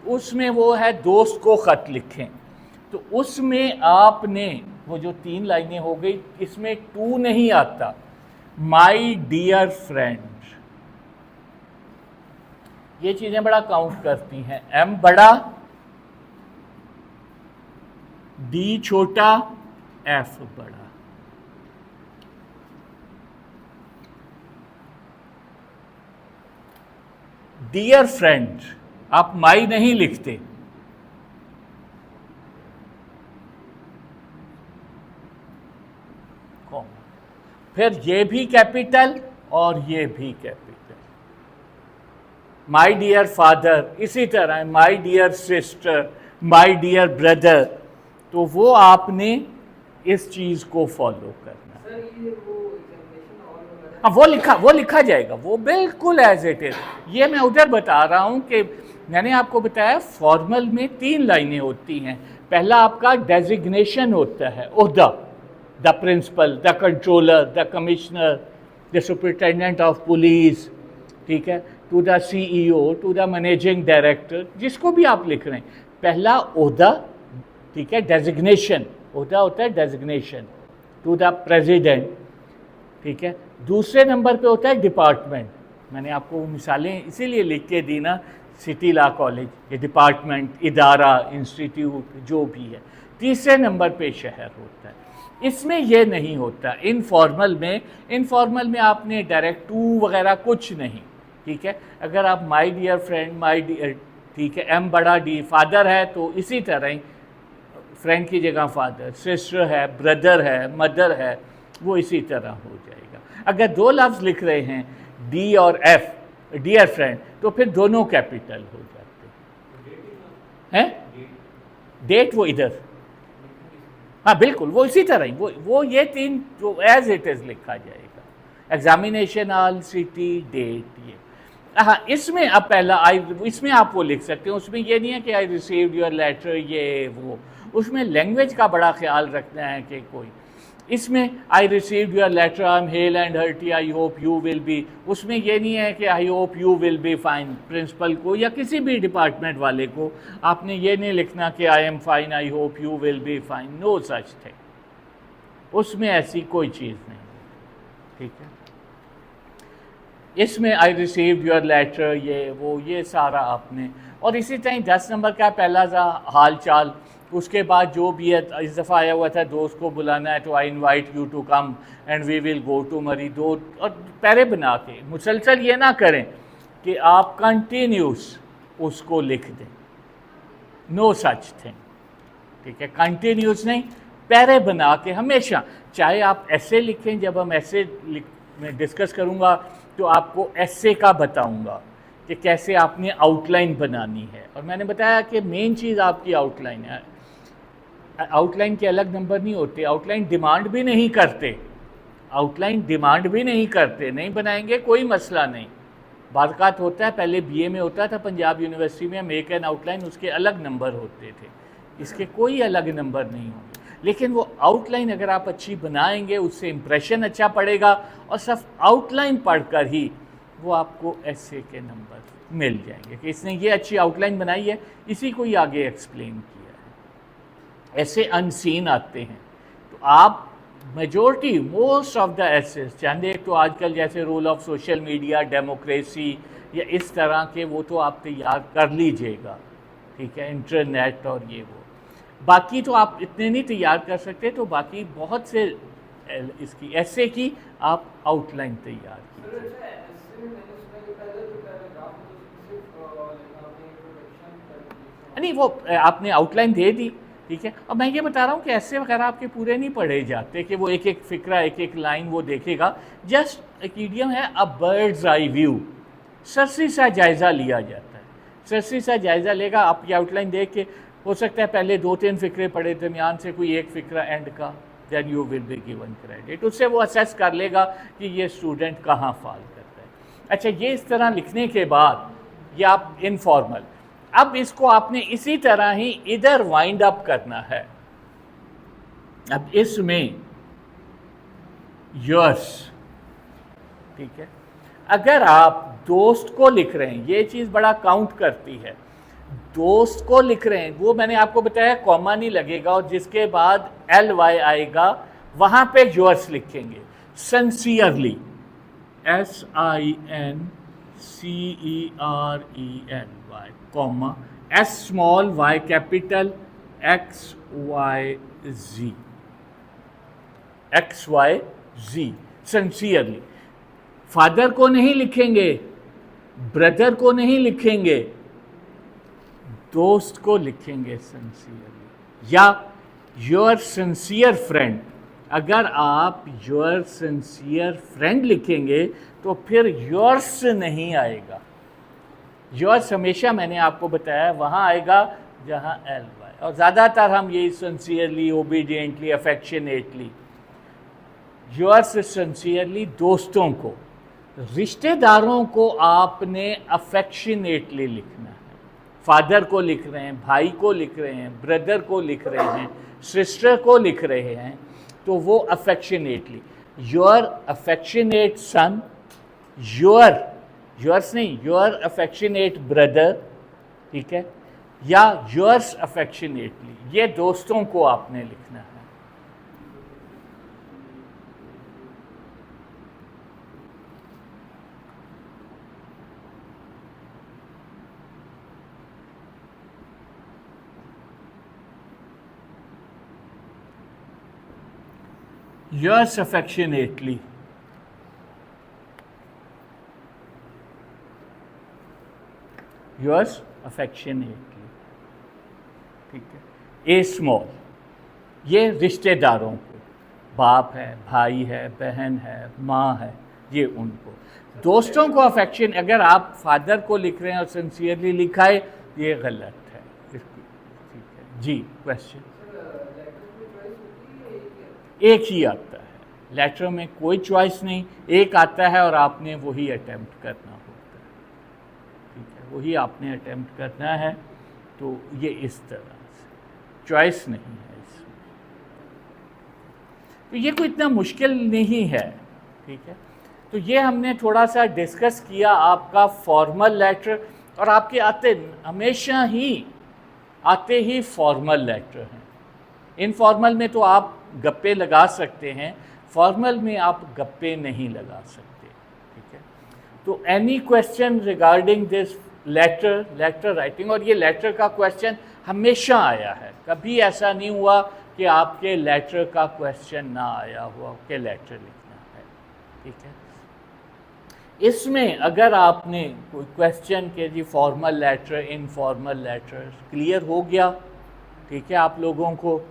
उसमें वो है दोस्त को ख़त लिखें, तो उसमें आपने वो जो 3 लाइनें हो गई, इसमें टू नहीं आता, माई डियर फ्रेंड, ये चीज़ें बड़ा काउंट करती हैं। M बड़ा, D छोटा, F बड़ा। डियर फ्रेंड, आप माई नहीं लिखते, फिर ये भी कैपिटल और ये भी कैपिटल। माई डियर फादर, इसी तरह my dear sister, my dear brother, तो वो आपने इस चीज़ को फॉलो करना। सर ये हाँ, वो लिखा जाएगा, वो बिल्कुल एज इट इज। ये मैं उधर बता रहा हूँ कि मैंने आपको बताया फॉर्मल में 3 लाइनें होती हैं। पहला आपका डेजिग्नेशन होता है, ओहदा, the principal, the controller, the commissioner, the superintendent of police, ठीक है, to the CEO, to the managing director, जिसको भी आप लिख रहे हैं, पहला ओहदा, ठीक है, डेजिग्नेशन, ओहदा होता है डेजिग्नेशन, टू द प्रेसिडेंट, ठीक है। दूसरे नंबर पे होता है डिपार्टमेंट, मैंने आपको मिसालें इसीलिए लिख के दी ना, सिटी लॉ कॉलेज, ये डिपार्टमेंट, इदारा, इंस्टीट्यूट, जो भी है। तीसरे नंबर पे शहर होता है। इसमें ये नहीं होता इनफॉर्मल में आपने डायरेक्ट टू वगैरह कुछ नहीं, ठीक है। अगर आप my dear friend, my dear, ठीक है, एम बड़ा डी, फादर है तो इसी तरह ही फ्रेंड की जगह फादर, सिस्टर है, ब्रदर है, मदर है, वो इसी तरह हो जाएगा। अगर दो लफ्ज़ लिख रहे हैं डी और एफ, डियर फ्रेंड, तो फिर दोनों कैपिटल हो जाते हैं। डेट वो इधर, हाँ बिल्कुल, वो इसी तरह ही वो ये तीन जो एज इट इज़ लिखा जाएगा, एग्जामिनेशन हॉल, सिटी, डेट, ये। हाँ, इसमें अब पहला इसमें आप वो लिख सकते हो, उसमें ये नहीं है कि आई रिसीव्ड योर लेटर, ये वो, उसमें लैंग्वेज का बड़ा ख्याल रखना है कि कोई, इसमें I received your letter, I am hale and hearty, I hope you will be, उसमें ये नहीं है कि I hope you will be fine. Principal को या किसी भी डिपार्टमेंट वाले को आपने ये नहीं लिखना कि I am fine, I hope you will be fine, no such thing, उसमें ऐसी कोई चीज़ नहीं, ठीक है। इसमें आई रिसीव्ड योर लेटर, ये वो, ये सारा आपने, और इसी तरह 10 नंबर का पहला सा हाल चाल, उसके बाद जो भी है, इस दफ़ा आया हुआ था दोस्त को बुलाना है तो I invite you to come and we will go to Murree, दो और पैरे बना के मुसलसल ये ना करें कि आप कंटिन्यूस उसको लिख दें, नो सच थिंग, ठीक है। कंटिन्यूस नहीं, पैरे बना के हमेशा, चाहे आप ऐसे लिखें, जब हम ऐसे मैं डिस्कस करूँगा तो आपको ऐसे का बताऊँगा कि कैसे आपने आउटलाइन बनानी है, और मैंने बताया कि मेन चीज़ आपकी आउटलाइन है। आउटलाइन के अलग नंबर नहीं होते, आउटलाइन डिमांड भी नहीं करते, नहीं बनाएंगे कोई मसला नहीं। बारकात होता है, पहले BA में होता था पंजाब यूनिवर्सिटी में, मेक एन आउटलाइन, उसके अलग नंबर होते थे, इसके कोई अलग नंबर नहीं होंगे, लेकिन वो आउटलाइन अगर आप अच्छी बनाएंगे उससे इम्प्रेशन अच्छा पड़ेगा, और सिर्फ आउटलाइन पढ़कर ही वो आपको ऐसे के नंबर मिल जाएंगे कि इसने ये अच्छी आउटलाइन बनाई है, इसी को ही आगे एक्सप्लेन किया है। ऐसे अनसीन आते हैं, तो आप majority most of the essays, चाहे एक तो आजकल जैसे role of social media, democracy या इस तरह के, वो तो आप तैयार कर लीजिएगा, ठीक है, इंटरनेट और ये वो। बाकी तो आप इतने नहीं तैयार कर सकते, तो बाकी बहुत से इसकी ऐसे की आप आउटलाइन तैयार कीजिए। नहीं, वो आपने आउटलाइन दे दी, ठीक है। अब मैं ये बता रहा हूँ कि ऐसे वगैरह आपके पूरे नहीं पढ़े जाते कि वो एक एक फिक्रा, एक एक लाइन वो देखेगा, जस्ट एक इडियम है, अ बर्ड्स आई व्यू, सरसरी सा जायज़ा लिया जाता है, सरसरी सा जायज़ा लेगा, आपकी आउटलाइन देख के हो सकता है पहले 2-3 फिक्रे पढ़े, दरमियान से कोई एक फिक्रा एंड का, then you will be given credit, उससे वो असेस कर लेगा कि ये स्टूडेंट कहाँ फॉल करता है। अच्छा, ये इस तरह लिखने के बाद ये आप इनफॉर्मल, अब इसको आपने इसी तरह ही इधर वाइंड अप करना है। अब इसमें योर्स, ठीक है, अगर आप दोस्त को लिख रहे हैं, ये चीज़ बड़ा काउंट करती है, दोस्त को लिख रहे हैं, वो मैंने आपको बताया कॉमा नहीं लगेगा, और जिसके बाद LY आएगा वहाँ पे योर्स लिखेंगे, sincerely, SINCERELY, comma, S small, Y capital, XYZ, sincerely. Father को नहीं लिखेंगे, ब्रदर को नहीं लिखेंगे, दोस्त को लिखेंगे सिंसियरली, या योर सिंसियर फ्रेंड। अगर आप योर सिंसियर फ्रेंड लिखेंगे तो फिर योर्स नहीं आएगा, योर्स हमेशा मैंने आपको बताया वहाँ आएगा जहाँ LY, और ज़्यादातर हम यही sincerely, obediently, affectionately, yours sincerely दोस्तों को। रिश्तेदारों को आपने अफेक्शनेटली लिखना है, फादर को लिख रहे हैं, भाई को लिख रहे हैं, ब्रदर को लिख रहे हैं, सिस्टर को लिख रहे हैं, तो वो affectionately, your affectionate son, yours नहीं, योर अफेक्शनेट ब्रदर, ठीक है, या योर्स अफेक्शनेटली, ये दोस्तों को आपने लिखना है। Yours affectionately. Yours affectionately. ठीक है। ए स्मॉल, ये रिश्तेदारों को, बाप है, भाई है, बहन है, माँ है, ये उनको। दोस्तों को अफेक्शन, अगर आप फादर को लिख रहे हैं और सिंसियरली लिखा है, ये गलत है। ठीक है जी। क्वेश्चन, एक ही आता है, लेटर में कोई चॉइस नहीं, एक आता है और आपने वही अटेम्प्ट करना होता है। ठीक है, वही आपने अटेम्प्ट करना है। तो ये इस तरह से चॉइस नहीं है इसमें, तो ये कोई इतना मुश्किल नहीं है। ठीक है, तो ये हमने थोड़ा सा डिस्कस किया आपका फॉर्मल लेटर, और आपके हमेशा आते ही फॉर्मल लेटर हैं। इनफॉर्मल में तो आप गप्पे लगा सकते हैं, फॉर्मल में आप गप्पे नहीं लगा सकते। ठीक है, तो any question regarding this letter writing, और ये लेटर का क्वेश्चन हमेशा आया है, कभी ऐसा नहीं हुआ कि आपके लेटर का क्वेश्चन ना आया हुआ कि लेटर लिखना है। ठीक है, इसमें अगर आपने कोई क्वेश्चन के जी formal letter, informal letter clear हो गया, ठीक है, आप लोगों को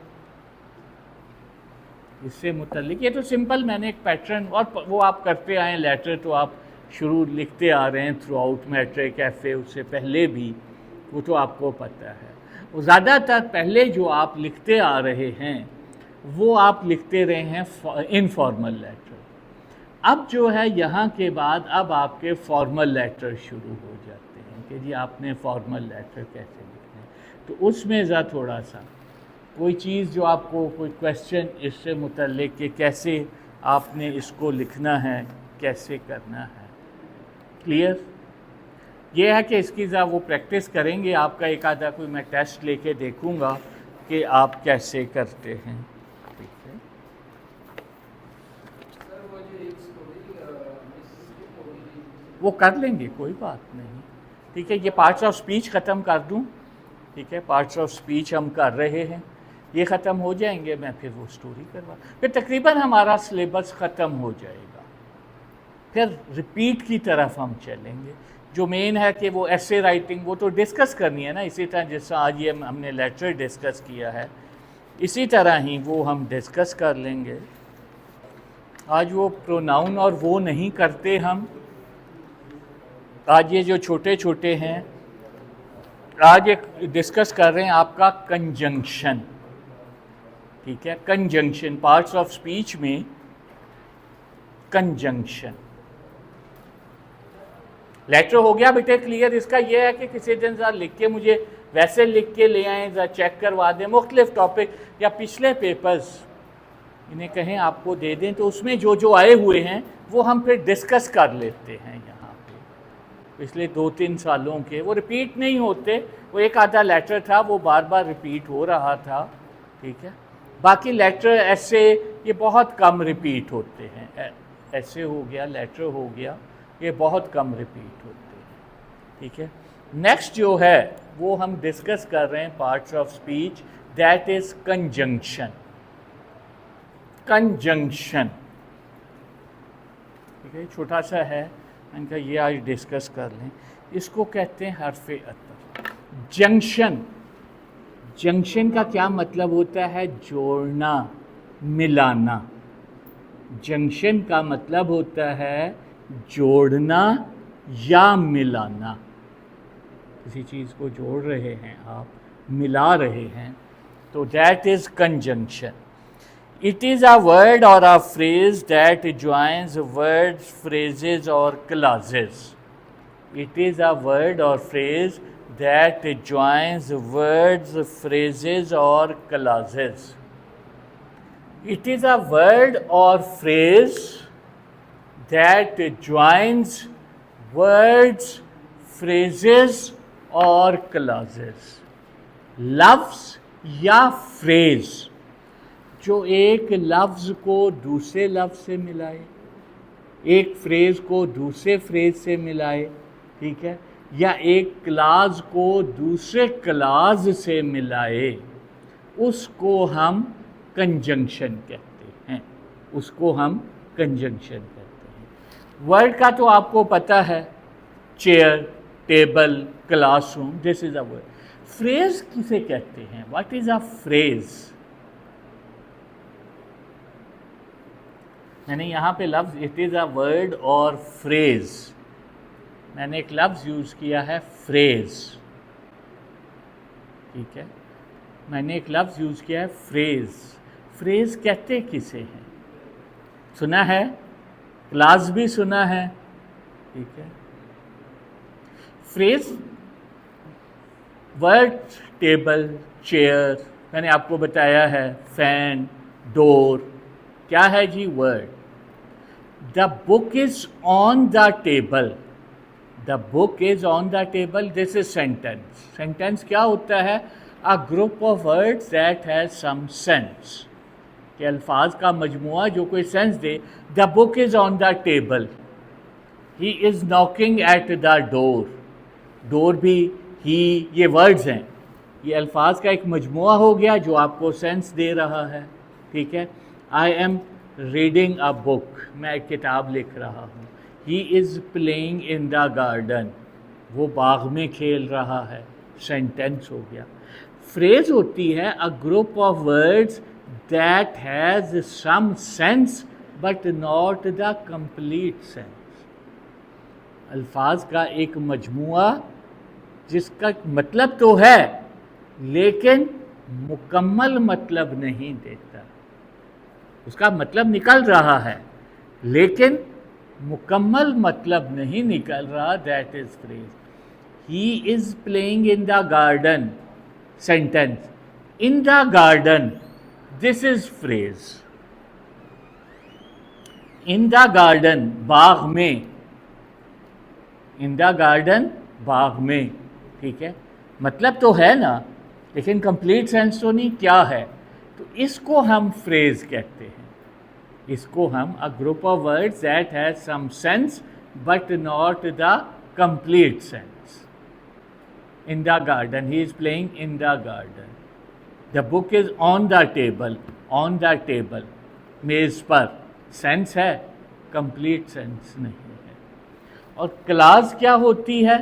इससे मुतल्लिक, ये तो सिंपल मैंने एक पैटर्न, और वो आप करते आए, लेटर तो आप शुरू लिखते आ रहे हैं throughout matric F A, उससे पहले भी, वो तो आपको पता है। वो ज़्यादातर पहले जो आप लिखते आ रहे हैं वो आप लिखते रहे हैं इनफॉर्मल लेटर। अब जो है यहाँ के बाद अब आपके फॉर्मल लेटर शुरू हो जाते हैं कि जी आपने फॉर्मल लेटर कैसे लिखना है। तो उसमें ज़रा थोड़ा सा कोई चीज़ जो आपको, कोई क्वेश्चन इससे मुतल्लिक कि कैसे आपने इसको लिखना है, कैसे करना है, क्लियर? ये है कि इसकी ज़रा वो प्रैक्टिस करेंगे, आपका एक आधा कोई मैं टेस्ट लेके देखूँगा कि आप कैसे करते हैं। ठीक है, वो कर लेंगे, कोई बात नहीं। ठीक है, ये पार्ट्स ऑफ स्पीच ख़त्म कर दूँ। ठीक है, पार्ट्स ऑफ स्पीच हम कर रहे हैं, ये ख़त्म हो जाएंगे, मैं फिर वो स्टोरी करवा, फिर तकरीबन हमारा सिलेबस ख़त्म हो जाएगा। फिर रिपीट की तरफ हम चलेंगे। जो मेन है कि वो ऐसे राइटिंग, वो तो डिस्कस करनी है ना, इसी तरह जैसा आज ये हमने लेटर डिस्कस किया है, इसी तरह ही वो हम डिस्कस कर लेंगे। आज वो प्रोनाउन और वो नहीं करते हम, आज ये जो छोटे छोटे हैं, आज एक डिस्कस कर रहे हैं आपका कंजंक्शन। ठीक है, कंजंक्शन, पार्ट्स ऑफ स्पीच में कंजंक्शन। लेटर हो गया बेटे क्लियर? इसका यह है कि किसी दिन ज़रा लिख के मुझे वैसे लिख के ले आएँ, ज़रा चेक करवा दें, मुख्तलिफ टॉपिक या पिछले पेपर्स इन्हें कहें आपको दे दें, तो उसमें जो जो आए हुए हैं वो हम फिर डिस्कस कर लेते हैं। यहाँ पे पिछले 2-3 सालों के वो रिपीट नहीं होते, वो एक आधा लेटर था वो बार बार रिपीट हो रहा था। ठीक है, बाकी लेटर ऐसे ये बहुत कम रिपीट होते हैं, ऐसे हो गया, लेटर हो गया, ये बहुत कम रिपीट होते हैं। ठीक है, नेक्स्ट जो है वो हम डिस्कस कर रहे हैं parts of speech, that is conjunction. Conjunction, ठीक है, छोटा सा है, इनका ये आज डिस्कस कर लें। इसको कहते हैं हर्फ़े अतफ़। जंक्शन, जंक्शन का क्या मतलब होता है? जोड़ना, मिलाना। जंक्शन का मतलब होता है जोड़ना या मिलाना। किसी चीज़ को जोड़ रहे हैं आप, मिला रहे हैं, तो that is conjunction. It is a word or a phrase that joins words, phrases or clauses. It is a word or phrase that joins words, phrases or clauses. It is a word or phrase that joins words, phrases or clauses. लफ्ज़ या phrase जो एक लफ्ज़ को दूसरे लफ्ज़ से मिलाए, एक फ्रेज को दूसरे फ्रेज से मिलाए, ठीक है, या एक क्लाज को दूसरे क्लाज से मिलाए, उसको हम कंजंक्शन कहते हैं, उसको हम कंजंक्शन कहते हैं। वर्ड का तो आपको पता है, chair, table, classroom, this is a word. Phrase किसे कहते हैं? What is a phrase? मैंने यहाँ पे लफ्ज़ it is a word or phrase, मैंने एक लफ्ज़ यूज़ किया है फ्रेज, ठीक है, मैंने एक लफ्ज़ यूज़ किया है फ्रेज। फ्रेज कहते किसे हैं? सुना है, क्लास भी सुना है, ठीक है। फ्रेज वर्ड, टेबल, चेयर, मैंने आपको बताया है, फैन, डोर, क्या है जी? Word. The book is on the table, the book is on the table, this is sentence. Sentence क्या होता है? A group of words that has some sense, के अल्फाज का मजमुआ जो कोई सेंस दे। The book is on the table, he is knocking at the door, door भी, ही, ये वर्ड्स हैं, ये अल्फाज का एक मजमुआ हो गया जो आपको सेंस दे रहा है, ठीक है। I am reading a book, मैं एक किताब लिख रहा हूँ। He is playing in the garden, वो बाग में खेल रहा है, सेंटेंस हो गया। फ्रेज होती है a group of words that has some sense but not the complete sense, अल्फाज का एक मजमुआ जिसका मतलब तो है लेकिन मुकम्मल मतलब नहीं देता, उसका मतलब निकल रहा है लेकिन मुकम्मल मतलब नहीं निकल रहा, that is phrase. He is playing in the garden, sentence, in the garden, this is phrase. In the garden, बाग में, इन द गार्डन, बाग में, ठीक है, मतलब तो है ना, लेकिन कंप्लीट सेंस तो नहीं, क्या है? तो इसको हम फ्रेज कहते हैं, इसको हम a group of words that has some sense but not the complete sense. In the garden, he is playing in the garden. The book is on the table, on the table, मेज पर, sense है, complete sense नहीं है। और class क्या होती है?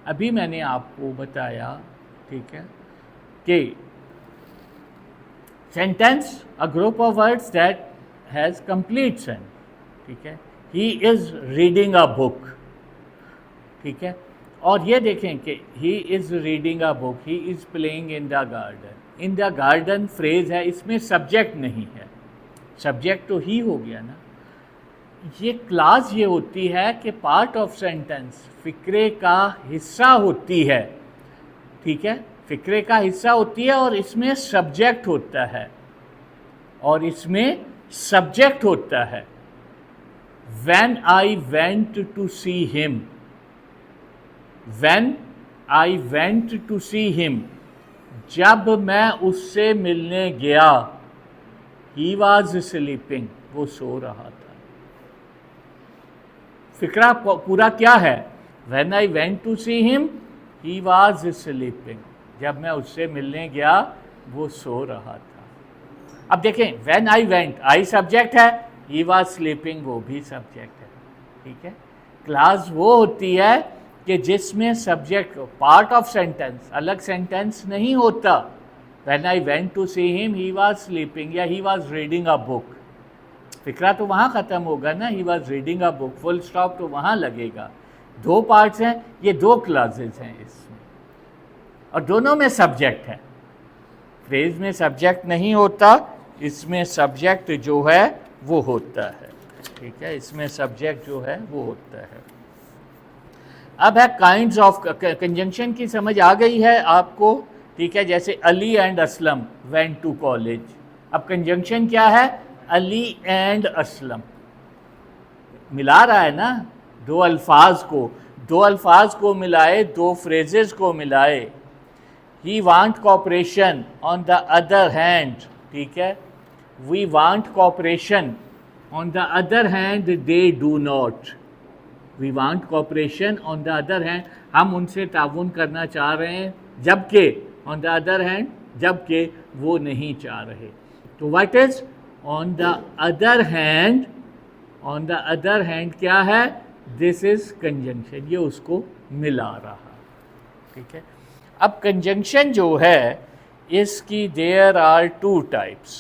अभी मैंने आपको बताया, ठीक है, कि sentence a group of words that has complete sense, ठीक है। He is reading a book, ठीक है, और ये देखें कि he is reading a book, he is playing in the garden. In the garden phrase है, इसमें सब्जेक्ट नहीं है, सब्जेक्ट तो ही हो गया ना। ये क्लास ये होती है कि पार्ट ऑफ सेंटेंस फ़िक्रे का हिस्सा होती है, ठीक है, फ़िक्रे का हिस्सा होती है और इसमें सब्जेक्ट होता है, और इसमें सब्जेक्ट होता है। When I went to see him, when I went to see him, जब मैं उससे मिलने गया, he was sleeping, वो सो रहा था। फिक्रा पूरा क्या है? When I went to see him, he was sleeping, जब मैं उससे मिलने गया वो सो रहा था। अब देखें, when I went, I subject है, he was sleeping वो भी सब्जेक्ट है, ठीक है। क्लास वो होती है कि जिसमें सब्जेक्ट पार्ट ऑफ सेंटेंस, अलग सेंटेंस नहीं होता। When I went to see him, he was sleeping या he was reading a book, फिक्रा तो वहाँ ख़त्म होगा ना, he was reading a book, full stop तो वहाँ लगेगा। दो पार्ट्स हैं, ये दो क्लासेस हैं इसमें, और दोनों में सब्जेक्ट है। फ्रेज में सब्जेक्ट नहीं होता, इसमें सब्जेक्ट जो है वो होता है, ठीक है, इसमें सब्जेक्ट जो है वो होता है। अब है काइंड्स ऑफ कंजंक्शन की समझ आ गई है आपको, ठीक है। जैसे Ali and Aslam went to college, अब कंजंक्शन क्या है? अली एंड असलम, मिला रहा है ना दो अल्फाज को मिलाए, दो फ्रेजेस को मिलाए। He want cooperation on the other hand, ठीक है, we want cooperation on the other hand they do not. We want cooperation on the other hand, हम उनसे ताउन करना चाह रहे हैं, जबकि ऑन द अदर हैंड, जबकि वो नहीं चाह रहे। तो what is on the other hand? On the other hand क्या है? दिस इज कंजंक्शन, ये उसको मिला रहा, ठीक है। अब कंजंक्शन जो है इसकी देयर आर टू टाइप्स,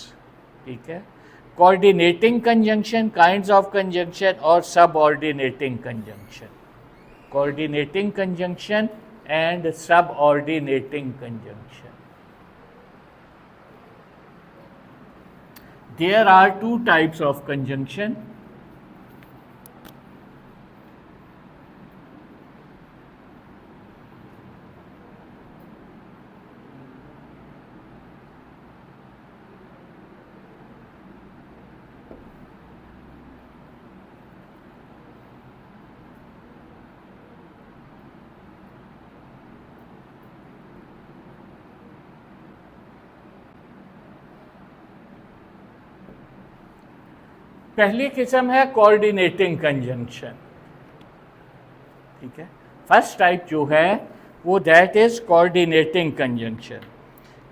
ठीक है, coordinating conjunction, kinds of conjunction और subordinating conjunction. Coordinating conjunction and subordinating conjunction. There are two types of conjunction. पहली किस्म है कोऑर्डिनेटिंग कंजंक्शन, ठीक है। फर्स्ट टाइप जो है वो that is coordinating conjunction.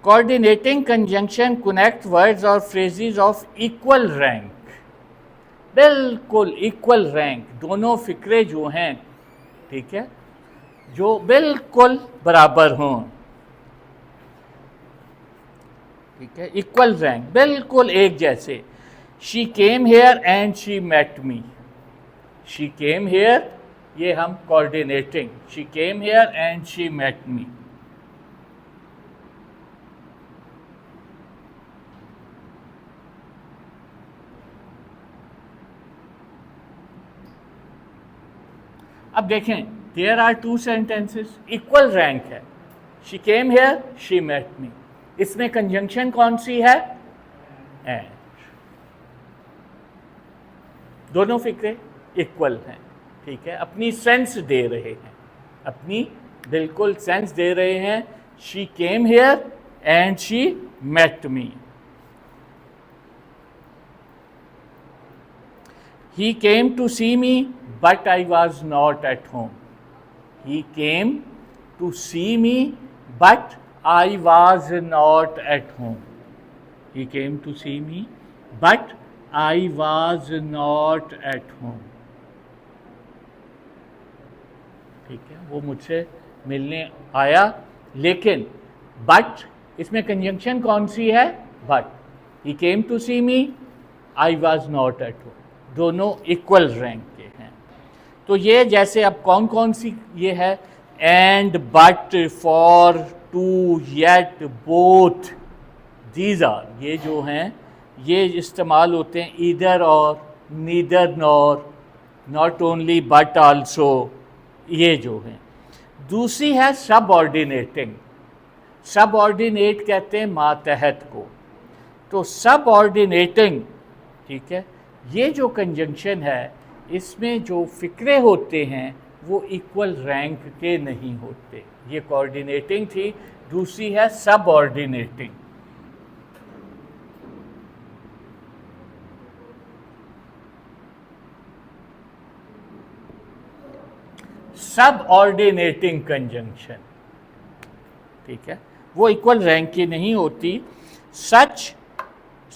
Coordinating conjunction connect words और फ्रेजेस ऑफ इक्वल रैंक, बिल्कुल इक्वल रैंक, दोनों फिक्रे जो हैं, ठीक है, जो बिल्कुल बराबर हों, ठीक है, इक्वल रैंक, बिल्कुल एक जैसे। She came here and she met me. She came here, ये हम coordinating. She came here and she met me. अब देखें, there are two sentences, equal rank है। She came here, she met me. इसमें conjunction कौन सी है? And. दोनों फिक्रे इक्वल हैं, ठीक है, अपनी सेंस दे रहे हैं, अपनी बिल्कुल सेंस दे रहे हैं। She came here and she met me. He came to see me but I was not at home. He came to see me but I was not at home. He came to see me but I was not at home, ठीक है, वो मुझसे मिलने आया, लेकिन but इसमें conjunction कौन सी है? But. He came to see me, I was not at home, दोनों इक्वल रैंक के हैं। तो ये जैसे अब कौन कौन सी ये है? And, but, for, to, yet, both, these are, ये जो हैं ये इस्तेमाल होते हैं ईदर और, neither nor, not only but also, ये जो हैं। दूसरी है सबऑर्डिनेटिंग। सबऑर्डिनेट कहते हैं मातहत को। तो सबऑर्डिनेटिंग, ठीक है, ये जो कंजंक्शन है इसमें जो फिक्रे होते हैं वो इक्वल रैंक के नहीं होते। ये कोऑर्डिनेटिंग थी, दूसरी है सबऑर्डिनेटिंग। सबऑर्डिनेटिंग कंजंक्शन, ठीक है, वो इक्वल रैंक की नहीं होती। सच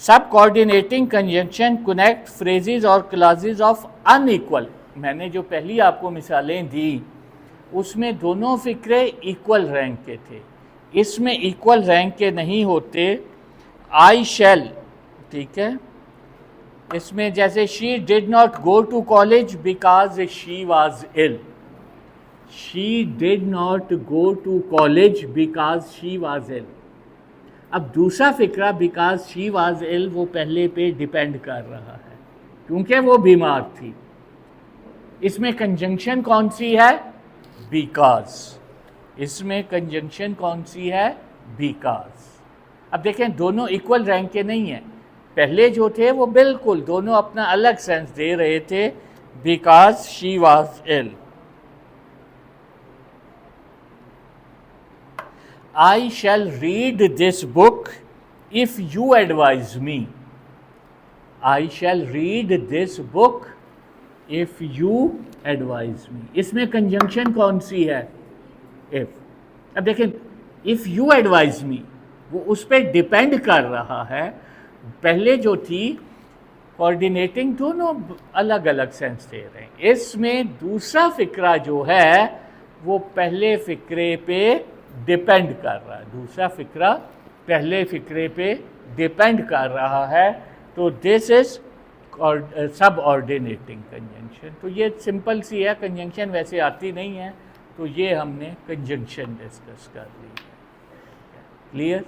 सब coordinating conjunction connect phrases or clauses of unequal, मैंने जो पहली आपको मिसालें दी उसमें दोनों फिक्रे इक्वल रैंक के थे, इसमें इक्वल रैंक के नहीं होते। आई शैल, ठीक है, इसमें जैसे she did not go to college because she was ill. She did not go to college because she was ill. अब दूसरा फिक्रा because she was ill वो पहले पे डिपेंड कर रहा है क्योंकि वो बीमार थी। इसमें कंजंक्शन कौन सी है? because। इसमें कंजंक्शन कौन सी है? because। अब देखें दोनों इक्वल रैंक के नहीं हैं, पहले जो थे वो बिल्कुल दोनों अपना अलग सेंस दे रहे थे, because she was ill. I shall read this book if you advise me. I shall read this book if you advise me. इसमें कंजंक्शन कौन सी है? इफ। अब देखें, इफ यू एडवाइज मी वो उस पर डिपेंड कर रहा है। पहले जो थी कोऑर्डिनेटिंग, दोनों अलग अलग सेंस दे रहे हैं। इसमें दूसरा फिक्रा जो है वो पहले फिक्रे पे डिपेंड कर रहा है, दूसरा फिक्रा पहले फिक्रे पे डिपेंड कर रहा है। तो दिस इज सब ऑर्डिनेटिंग कंजंक्शन। तो ये सिंपल सी है, कंजंक्शन वैसे आती नहीं है, तो ये हमने कंजंक्शन डिस्कस कर ली है। क्लियर?